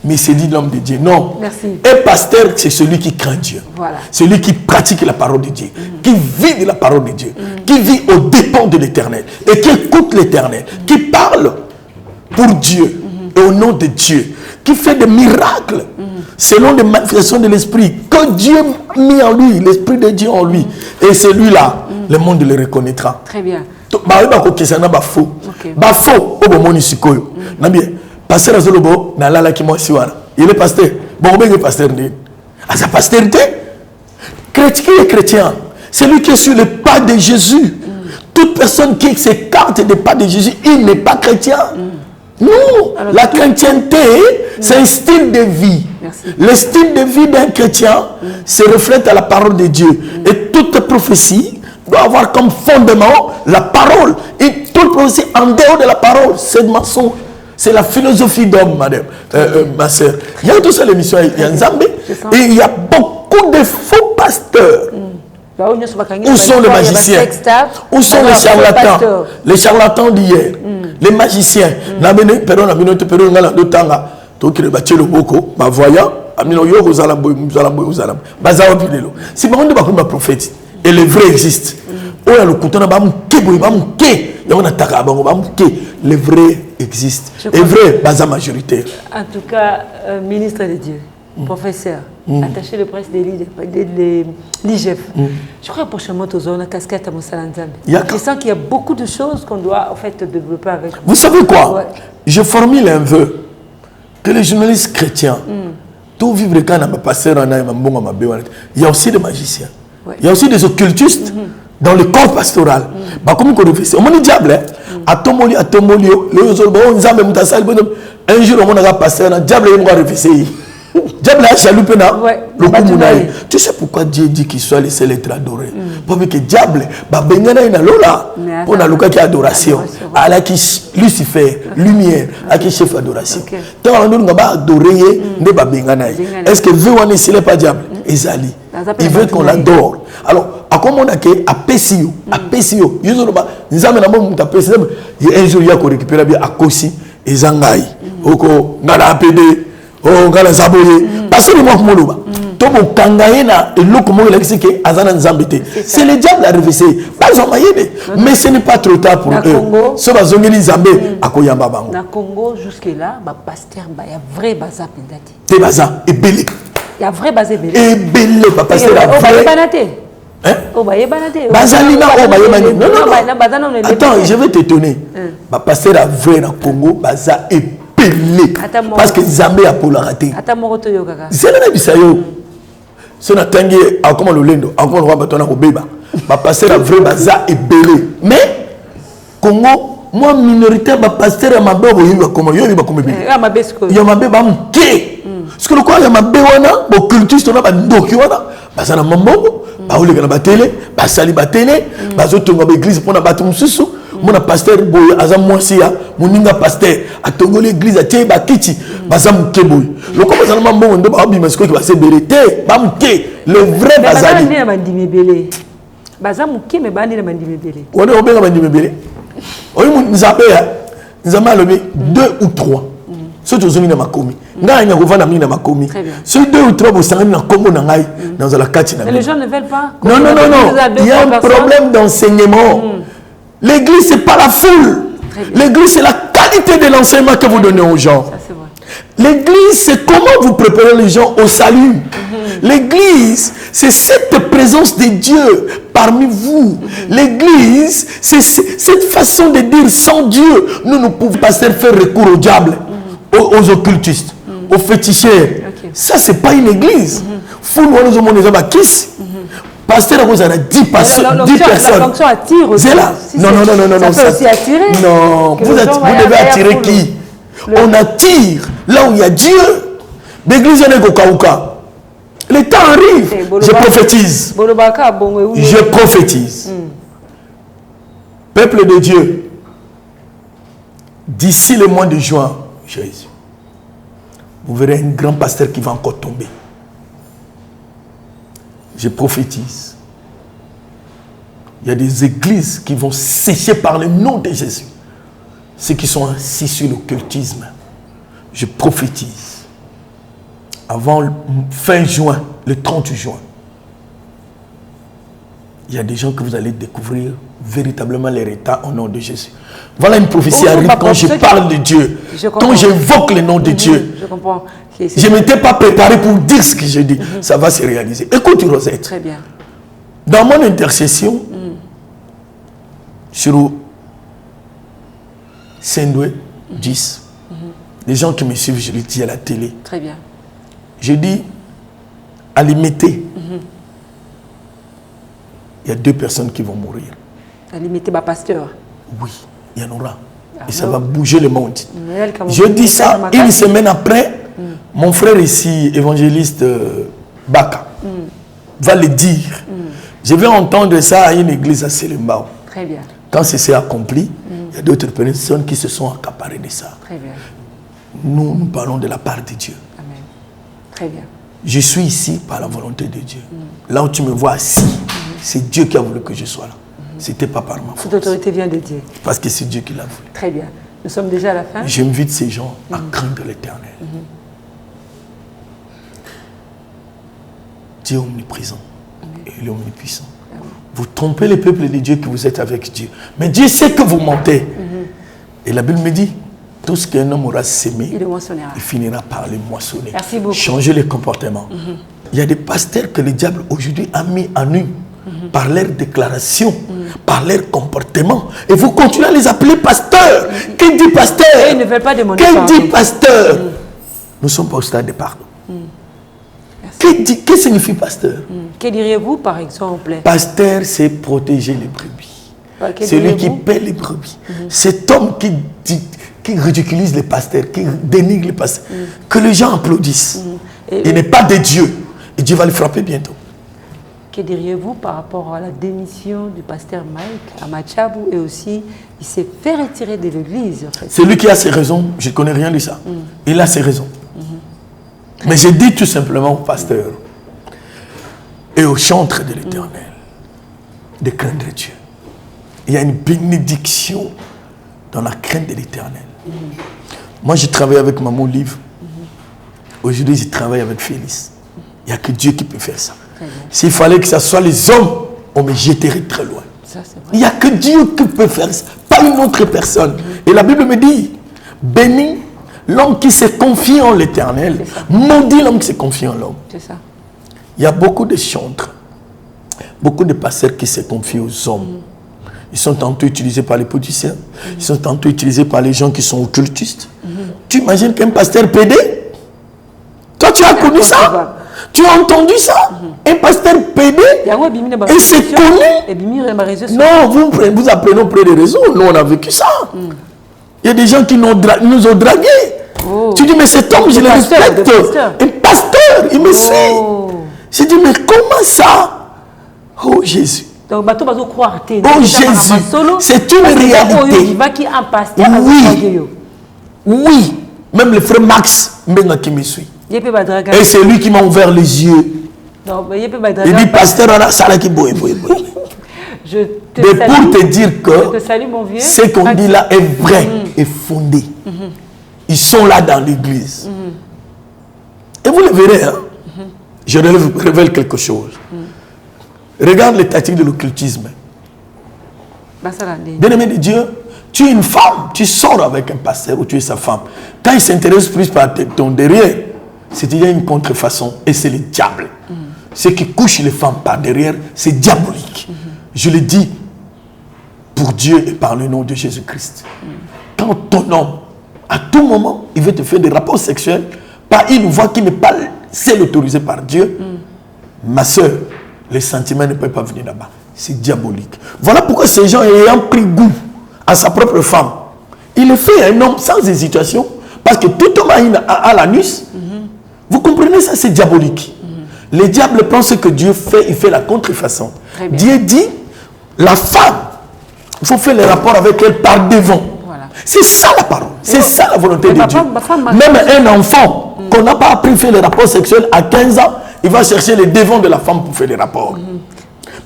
Mais c'est dit l'homme de Dieu. Non. Merci. Un pasteur, c'est celui qui craint Dieu. Voilà. Celui qui pratique la parole de Dieu. Qui vit de la parole de Dieu. Qui vit au dépens de l'Éternel. Et qui écoute l'Éternel. Qui parle pour Dieu. Et au nom de Dieu. Qui fait des miracles. Selon les manifestations de l'Esprit. Que Dieu a mis en lui. L'Esprit de Dieu en lui. Et celui-là, le monde le reconnaîtra. Très bien. Faux. Pasteur Azolobo, Nalala qui siwana. Il est pasteur. Bon, il est pasteur. À sa pastorité, chrétien, c'est lui qui est sur le pas de Jésus. Toute personne qui s'écarte des pas de Jésus, il n'est pas chrétien. Non, alors, la chrétienté, c'est un style de vie. Merci. Le style de vie d'un chrétien se reflète à la parole de Dieu. Et toute prophétie doit avoir comme fondement la parole. Et toute prophétie en dehors de la parole, c'est mensonge. C'est la philosophie d'homme, madame, ma soeur. Il y a tout ça, l'émission, il y a Nzambé, et il y a beaucoup de faux pasteurs. Où sont les magiciens? Où sont les charlatans? Les charlatans d'hier, les magiciens. Si on ne pas prophète, et le vrai existe. Le vrai existe. Et vrai, basa majoritaire. En tout cas, ministre de Dieu, professeur, attaché de presse de l'IGF. Je crois que prochainement, tu as une casquette à Moussalanzambe. Je sens qu'il y a beaucoup de choses qu'on doit en fait développer avec vous. Vous savez quoi? Je formule un vœu que les journalistes chrétiens, tout vivre quand on a passé il y a aussi des magiciens. Il y a aussi des occultistes dans le corps pastoral. Comme on dit diable, un jour on a passé un diable et on va réfléchir. Diable a chaloupé tu sais pourquoi Dieu dit qu'il soit laissé l'être adoré? Parce que diable, on a le cas adoration. À la qui Lucifer, lumière, à qui chef adoration. Est-ce que veut on est pas diable? Ezali. Il veut qu'on l'adore. Alors, à comment on a que à PCO, un jour il y a qu'on récupère bien à Kosi et Zangai. Oko ngala APD, ngala Zaboye. Parce que moi Moloba. Tomo Kangaena et l'okomo il a dit que Azana Nzambete. C'est le diable à révisser. Pas en maïde, mais ce n'est pas trop tard pour eux. Ce va zongeli Zambé à Koyamba Bango. Na Congo jusque là, ba pasteur ba ya vrai baza pendati. Te baza et belé. Il y a vrai basé belé. Et belé ba pasteur la vrai. Hein? Attends, je vais t'étonner. Pasteur a vrai dans Congo, baza et belé. Parce que Zambé a pour la rater. C'est le bisayo. Si on a tangué, comment le lendo, encore on va bâtonner au bébé. Pasteur a vrai baza et belé. Mais Congo, moi minoritaire, pasteur a ma bébé, il va comment il va comme bébé. Il y a ma bébé amké. Ce que le quoi il y a ma bébé wana, au cultiste on a pas ndoki wana, baza na mambo. Baoulé na batélé, basali batélé, bazotonga l'église pour na batum susu, Mon pasteur boy azam moisia, moninga pasteur a Togo l'église a tié bakiti, bazam keboy. Le comme ça m'a bon de babi mais ce qui va se bériter, bamke le vrai bazali. Bazali mandimi belé. Bazam ke me bani na mandimi belé. On est au bien mandimi belé. On est nzabé nzama le 2 ou 3. Ce que je ma commis. Nga nya kovana mina makomi. Ce 2 ou 3 vous savez na kombo na ngai dans la kati na. Mais les gens ne veulent pas. Non. Il y a un problème d'enseignement. L'église, ce n'est pas la foule. L'église, c'est la qualité de l'enseignement que vous donnez aux gens. L'église, c'est comment vous préparez les gens au salut. L'église, c'est cette présence de Dieu parmi vous. L'église, c'est cette façon de dire sans Dieu, nous ne pouvons pas faire recours au diable, aux occultistes, aux féticheurs. Ça, ce n'est pas une église. Foule, nous avons des hommes qui pasteur, vous avez 10 personnes. 10 personnes. La fonction attire aussi. Non. Ça peut aussi attirer. Non, vous devez attirer qui? On attire là où il y a Dieu. L'église est Gokauka. Le temps arrive. Je prophétise. Je prophétise. Peuple de Dieu, d'ici le mois de juin, Jésus, vous verrez un grand pasteur qui va encore tomber. Je prophétise. Il y a des églises qui vont sécher par le nom de Jésus. Ceux qui sont assis sur l'occultisme. Je prophétise. Avant fin juin, le 30 juin, il y a des gens que vous allez découvrir véritablement leur état au nom de Jésus. Voilà une prophétie arrive quand je parle de Dieu. Quand j'invoque le nom de Dieu. Je comprends. Je ne m'étais pas préparé pour dire ce que je dis. Ça va se réaliser. Écoute, Rosette. Très bien. Dans mon intercession, sur Saint-Doué 10, les gens qui me suivent, je le dis à la télé. Très bien. Je dis, à l'imiter, il y a 2 personnes qui vont mourir. À l'imiter, pasteur. Oui, il y en aura. Et ça va bouger le monde. Je dis ça une semaine après. Mon frère ici, évangéliste Baka, va le dire. Je vais entendre ça à une église à Selembao. Très bien. Quand c'est accompli, il y a d'autres personnes qui se sont accaparées de ça. Très bien. Nous parlons de la part de Dieu. Amen. Très bien. Je suis ici par la volonté de Dieu. Là où tu me vois assis, c'est Dieu qui a voulu que je sois là. Ce n'était pas par ma force. Toute autorité vient de Dieu. Parce que c'est Dieu qui l'a voulu. Très bien. Nous sommes déjà à la fin. J'invite ces gens à craindre l'Éternel. Dieu est omniprésent et il est omnipuissant. Vous trompez les peuples de Dieu que vous êtes avec Dieu. Mais Dieu sait que vous mentez. Et la Bible me dit, tout ce qu'un homme aura sémé, il finira par le moissonner. Merci beaucoup. Changer les comportements. Il y a des pasteurs que le diable aujourd'hui a mis en nu par leurs déclarations, par leur comportement. Et vous continuez à les appeler pasteurs. Qui dit pasteur? Ils ne veulent pas demander pardon. Qui dit pasteur? Nous ne sommes pas au stade de pardon. Que signifie pasteur? Que diriez-vous par exemple? Pasteur, c'est protéger les brebis. C'est lui qui paie les brebis. Cet homme qui ridiculise les pasteurs, qui dénigre les pasteurs, que les gens applaudissent. Il n'est pas de Dieu. Et Dieu va le frapper bientôt. Que diriez-vous par rapport à la démission du pasteur Mike à Machabou et aussi il s'est fait retirer de l'église en fait. C'est lui qui a ses raisons. Je ne connais rien de ça. Il a ses raisons. Mais je dis tout simplement au pasteur et au chantre de l'Éternel de craindre Dieu. Il y a une bénédiction dans la crainte de l'Éternel. Moi, je travaille avec Maman Olive. Aujourd'hui, je travaille avec Félix. Il n'y a que Dieu qui peut faire ça. S'il fallait que ce soit les hommes, on me jetterait très loin. Il n'y a que Dieu qui peut faire ça, pas une autre personne. Et la Bible me dit, béni l'homme qui se confie en l'Éternel, maudit l'homme qui se confie en l'homme. C'est ça. Il y a beaucoup de chantres, beaucoup de pasteurs qui se confient aux hommes. Ils sont tantôt utilisés par les politiciens, ils sont tantôt utilisés par les gens qui sont occultistes. Tu imagines qu'un pasteur pédé? Toi, tu as connu ça? Tu as entendu ça? Un pasteur pédé? Et c'est connu? Non, vous apprenez auprès des réseaux. Nous, on a vécu ça. Il y a des gens qui nous ont dragués. Tu dis, mais cet homme, je le respecte. Un pasteur, il me suit. J'ai dit, mais comment ça? Oh Jésus. Donc, bateau va croire. Oh Jésus, c'est une réalité. Oui, même le frère Max Mbenga qui me suit. Et c'est lui qui m'a ouvert les yeux. Il dit, pasteur, ça là qui boue. Pour te dire que ce qu'on dit là est vrai et fondé. Ils sont là dans l'église. Et vous le verrez, hein? Je vous révèle quelque chose. Regarde les tactiques de l'occultisme. Bien-aimé de Dieu, tu es une femme, tu sors avec un pasteur ou tu es sa femme. Quand il s'intéresse plus par ton derrière, c'est qu'il y a une contrefaçon et c'est le diable. Ce qui couche les femmes par derrière, c'est diabolique. Je le dis pour Dieu et par le nom de Jésus-Christ. Quand ton homme, à tout moment, il veut te faire des rapports sexuels par une voix qui n'est pas celle autorisée par Dieu, ma soeur, les sentiments ne peuvent pas venir là-bas. C'est diabolique. Voilà pourquoi ces gens ayant pris goût à sa propre femme, il le fait un homme sans hésitation, parce que tout homme a l'anus. Vous comprenez ça, c'est diabolique. Les diables pensent que Dieu fait, il fait la contrefaçon. Dieu dit, la femme, il faut faire les rapports avec elle par devant. Voilà. C'est ça la parole. C'est ça la volonté de Dieu. Même un enfant qu'on n'a pas appris à faire les rapports sexuels à 15 ans, il va chercher les devants de la femme pour faire les rapports.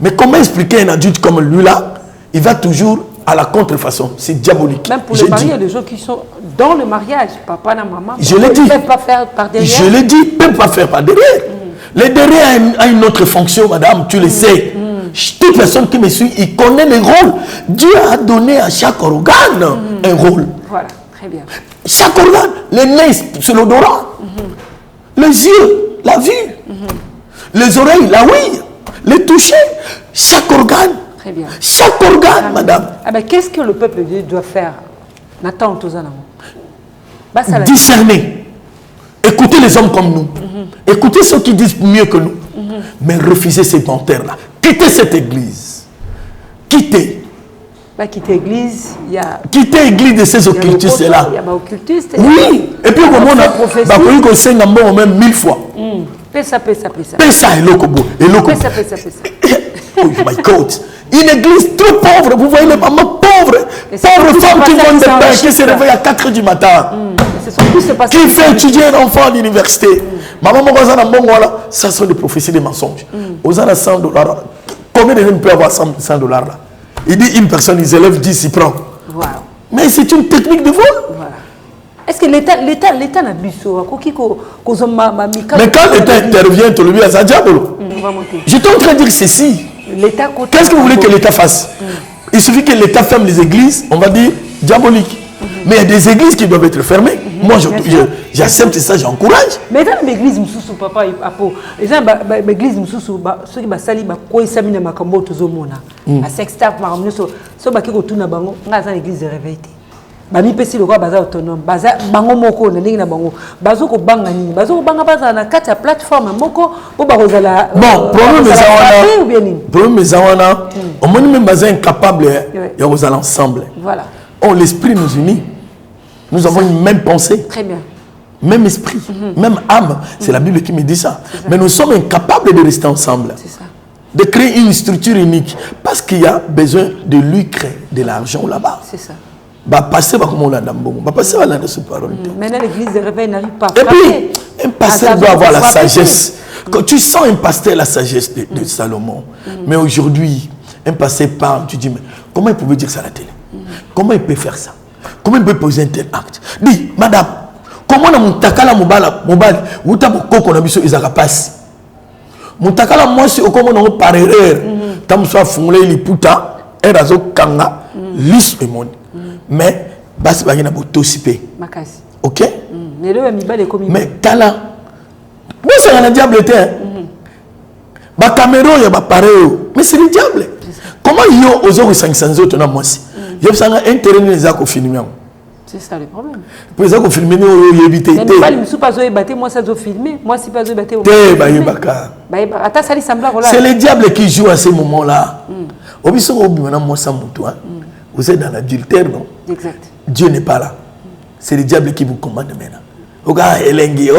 Mais comment expliquer un adulte comme lui là, il va toujours à la contrefaçon. C'est diabolique. Même pour le mari, il y a des gens qui sont dans le mariage, papa et maman. Je l'ai dit. Ils ne peuvent pas faire par derrière. Je l'ai dit, ils ne peuvent pas faire par derrière. Le derrière a une autre fonction, madame, tu le sais. Toute personne qui me suit, il connaît les rôles. Dieu a donné à chaque organe un rôle. Voilà, très bien. Chaque organe, les nez, c'est l'odorat. Les yeux, la vue. Les oreilles, la ouïe. Les toucher. Chaque organe. Très bien. Chaque organe, madame. Ah ben, qu'est-ce que le peuple de Dieu doit faire? Nathan, discerner. Écoutez les hommes comme nous. Écoutez ceux qui disent mieux que nous. Mais refusez ces dentaires-là. Quittez cette église. Quittez. Quitter l'église, il y a... Quittez l'église de ces occultistes-là. Il y a des occultistes. Oui. Et puis au moment où on a fait même 1000 fois. Pesa. Pesa et lokobo. Pesa. Oh my God. Une église trop pauvre. Vous voyez les mamans pauvres. Pauvres femmes qui vont de pain, qui se réveillent à 4 h du matin. Qui fait étudier un enfant à l'université. Maman, ça sont des prophéties, des mensonges. Aux ans à $100. Combien de gens peuvent avoir $100 là? Il dit une personne, ils élèvent 10, il prend. Wow. Mais c'est une technique de vol. Voilà. Est-ce que l'État n'a bu ça? Mais quand l'État intervient, tu le dis à sa diable. J'étais en train de dire ceci. Qu'est-ce que vous voulez que l'État fasse? Il suffit que l'État ferme les églises, on va dire diabolique. Mais il y a des églises qui doivent être fermées. Moi, j'accepte ça, j'encourage. Mais dans l'église, papa, les gens, l'église, ceux qui basali, quoi ça mine makambo tozomona. À sextaf, maramno so baki ko tuna bango, ngaza l'église réveillée. Bami pesi le quoi baza autonome, baza bango moko na ndenge na bango. Bazo ko banga nini? Bazo ko banga baza na kati ya plateforme moko po ba kozala. Bon, problème les awana. Au moins même baza incapable ya kozala ensemble. Voilà. Oh, l'esprit nous unit. Nous avons une même pensée. Très bien. Même esprit, même âme. C'est la Bible qui me dit ça. Mais nous sommes incapables de rester ensemble. C'est ça. De créer une structure unique. Parce qu'il y a besoin de lui créer de l'argent là-bas. C'est ça. Passer comme on l'a passer à la parole. Maintenant, l'église de réveil n'arrive pas. Et puis, un pasteur doit avoir la sagesse. Quand tu sens un pasteur la sagesse de Salomon. Mais aujourd'hui, un pasteur parle, tu dis, mais comment il pouvait dire ça à la télé? Comment il peut faire ça? Comment il peut poser un tel acte? Dis, madame, comment on a mon takala mobile ou ta boko on a mis sur Isaac passe? Mon takala moi c'est comment on a par erreur. Tam soit fongolé li puta, erazo kanga, lis et monde. Mais bas bagina boto sipé. Makasi. OK? Mais le mi ba les commis. Mais tala. Moi c'est un diable était. Ba caméra ya ba pareil. Mais c'est le diable. Comment yo ozo 500 autres na moi si? Yo sanga intérêt les a ko filmer. C'est ça le problème. Pour ça qu'on filme nous y éviter. Mais pas les pas zo moi ça zo filmer, moi si pas zo bater. C'est le diable qui joue à ces moments-là. Obiso obi maintenant moi ça mon toi. Vous êtes dans l'adultère non? Exact. Dieu n'est pas là. C'est le diable qui vous commande maintenant. Regarde Elengi,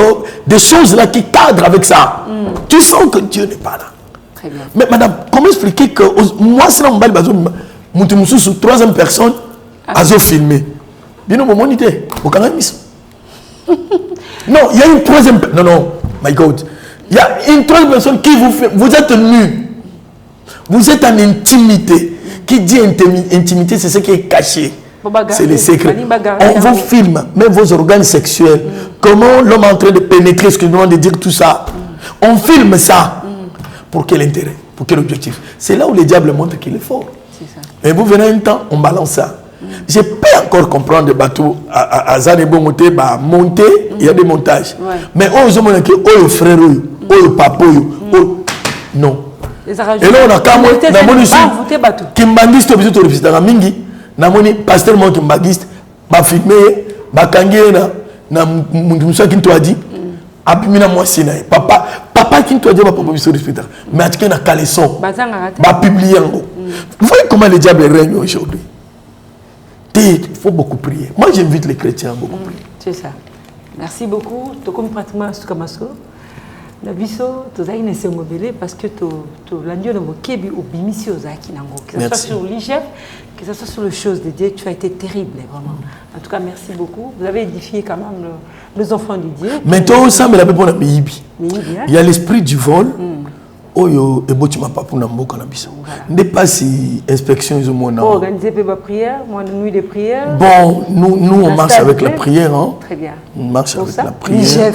des choses là qui cadrent avec ça. Tu sens que Dieu n'est pas là. Très bien. Mais madame, comment expliquer que moi, c'est là où je suis sur troisième personne à filmer. Bien au moment où au Canada. Non, il y a une troisième personne. Non, my God. Il y a une troisième personne qui vous fait. Vous êtes nu. Vous êtes en intimité. Qui dit intimité, c'est ce qui est caché. C'est les secrets. On vous filme, même vos organes sexuels. Comment l'homme est en train de pénétrer, excusez-moi de dire tout ça. On filme ça. Pour quel intérêt? Pour quel objectif? C'est là où le diable montre qu'il est fort. Et vous venez un temps, on balance ça. Je peux encore comprendre des bateaux à Zanebo monter, il y a des montages. Mais oh frère, oh papa, non. Et là on a quand même Kimbangiste au biseau de la mingi, namoni pasteur mon Kimbangiste, ba filmé, ba kangé na musa qui toi dit, apimina moi sinaï, papa qui toi dit ba papa biseau de spectacle, mais atike na caleçon, ba publier en. Vous voyez comment le diable règne aujourd'hui. Il faut beaucoup prier. Moi j'invite les chrétiens à beaucoup prier. C'est ça. Merci beaucoup. Tu comme pratiquement ce comme ça. Nabiso, tu as une essai parce que tu l'as dit au Kébi au Bimisi aux Aki Nango. Que ce soit sur l'IGF, que ce soit sur les choses de Dieu, tu as été terrible, vraiment. En tout cas, merci beaucoup. Vous avez édifié quand même les enfants de Dieu. Mais toi, ça me l'a fait pour la Miyibi. Il y a l'esprit du vol. Oyo ebotima papu na mboka na biso. N'est pas si inspection ils ont organiser la prière, moi nuit de prière. Bon, nous on marche avec la prière hein. Très bien. On marche avec la prière.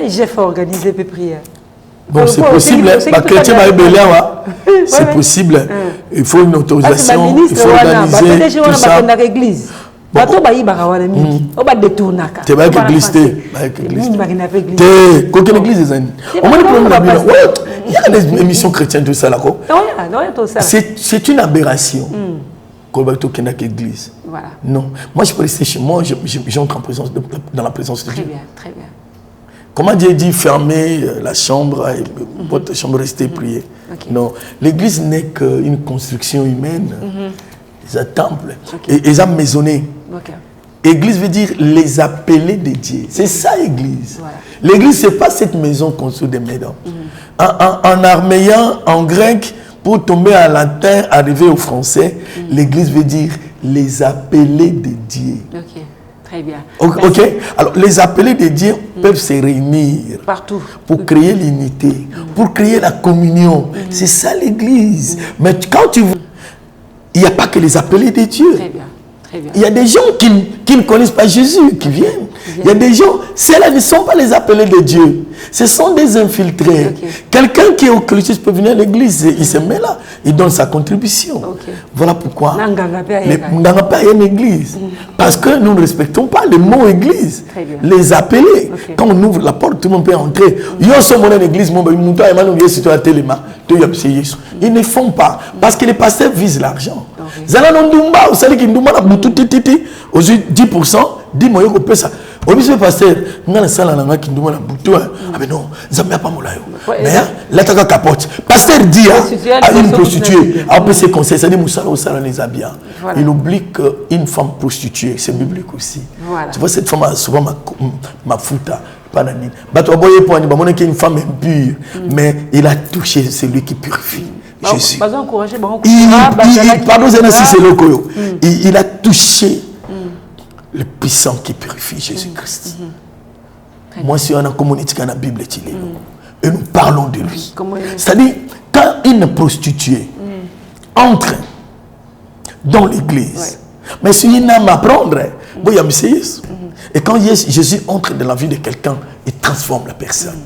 IGF organiser la prière. Bon, c'est possible, les chrétiens va ébeler c'est possible. Il faut une autorisation, il faut organiser tout ça. Bato ba yibaka wana mingi o ba détournaka te ba église te ko l'église des amis on m'a problème il y a des émissions chrétiennes tout ça là quoi c'est une aberration ko ba to kena église voilà non moi je peux rester chez moi j'entre en présence dans la présence de Dieu très bien comment Dieu dit fermer la chambre et votre chambre rester prier non l'église n'est qu'une construction humaine les temples et les âmes maisonnées. Église veut dire les appelés de Dieu. C'est ça l'église. Voilà. L'église, ce n'est pas cette maison construite de maisons. En arméen, en grec, pour tomber en latin, arriver au français, l'église veut dire les appelés de Dieu. Ok, très bien. Ok. Alors, les appelés de Dieu peuvent se réunir partout pour créer l'unité, pour créer la communion. C'est ça l'église. Mais quand tu vois, il n'y a pas que les appelés de Dieu. Très bien. Très bien. Il y a des gens qui ne connaissent pas Jésus, qui viennent. Il y a des gens, ceux-là ne sont pas les appelés de Dieu. Ce sont des infiltrés. Quelqu'un qui est au Christ peut venir à l'église, il se met là, il donne sa contribution. Voilà pourquoi Nganga est une église. Parce que nous ne respectons pas le mot église. Les appelés. Quand on ouvre la porte, tout le monde peut entrer. Ils ne font pas. Parce que les pasteurs visent l'argent. Zala Ndumba, vous savez qu'il Ndumba a boutou titi, aux 10%, 10 moyens qu'on peut ça. Au monsieur pasteur, nous avons ça là qui Ndumba a boutou. Ah mais non, Zambia pas moulayo. Mais là t'as capote. Pasteur dit à une prostituée, après ses conseils, ça dit Moussala au salon les habillants. Il oublie qu'une femme prostituée, c'est biblique aussi. Tu vois cette femme a souvent ma fouta. Bato aboye pour une femme impure, mais il a touché celui qui purifie. Jésus. Il a touché le puissant qui purifie Jésus-Christ. Moi, si on a communiqué dans la Bible, et nous parlons de lui. C'est-à-dire, quand une prostituée entre dans l'église, mais si il n'a pas prendre, et quand Jésus entre dans la vie de quelqu'un, il transforme la personne.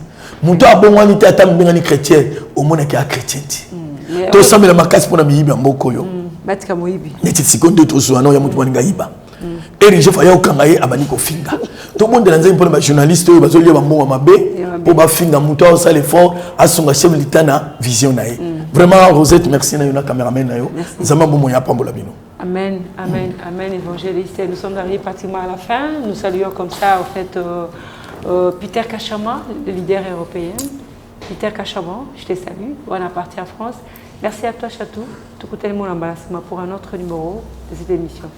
Mon Dieu a bon humanité à ta chrétien, au monde qui est chrétien. Tout ça, mais la macasse pour la miyibi en mokoyo. Batika moyibi. N'était seconde de tout ça, non, il y a mon toit ngaïba. Et je faisais au kangaye à Baniko Finga. Tout le monde est dans un journaliste, il va se lier à mon amabé, pour ma finga, mon toit, ça l'effort, à son chef litana, vision. Vraiment, Rosette, merci, na yona caméraman. Zama bon moya pambolabino. Amen, amen, amen, évangéliste. Nous sommes arrivés pratiquement à la fin. Nous saluons comme ça, en fait, Peter Kachama, le leader européen. Peter Kachama, je te salue. On est parti en France. Merci à toi, Chatou. Tout le monde pour un autre numéro de cette émission.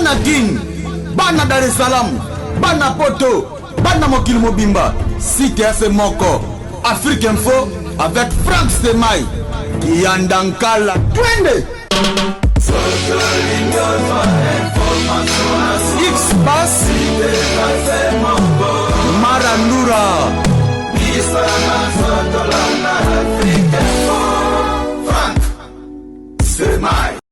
bana Guine, bana Dar es Salaam, bana Poto, bana mokili mobimba, site yafe moko, Afrique Info avec Frank Stemai, Yandankala, twende. X-Bass Marandura Frank Stemai.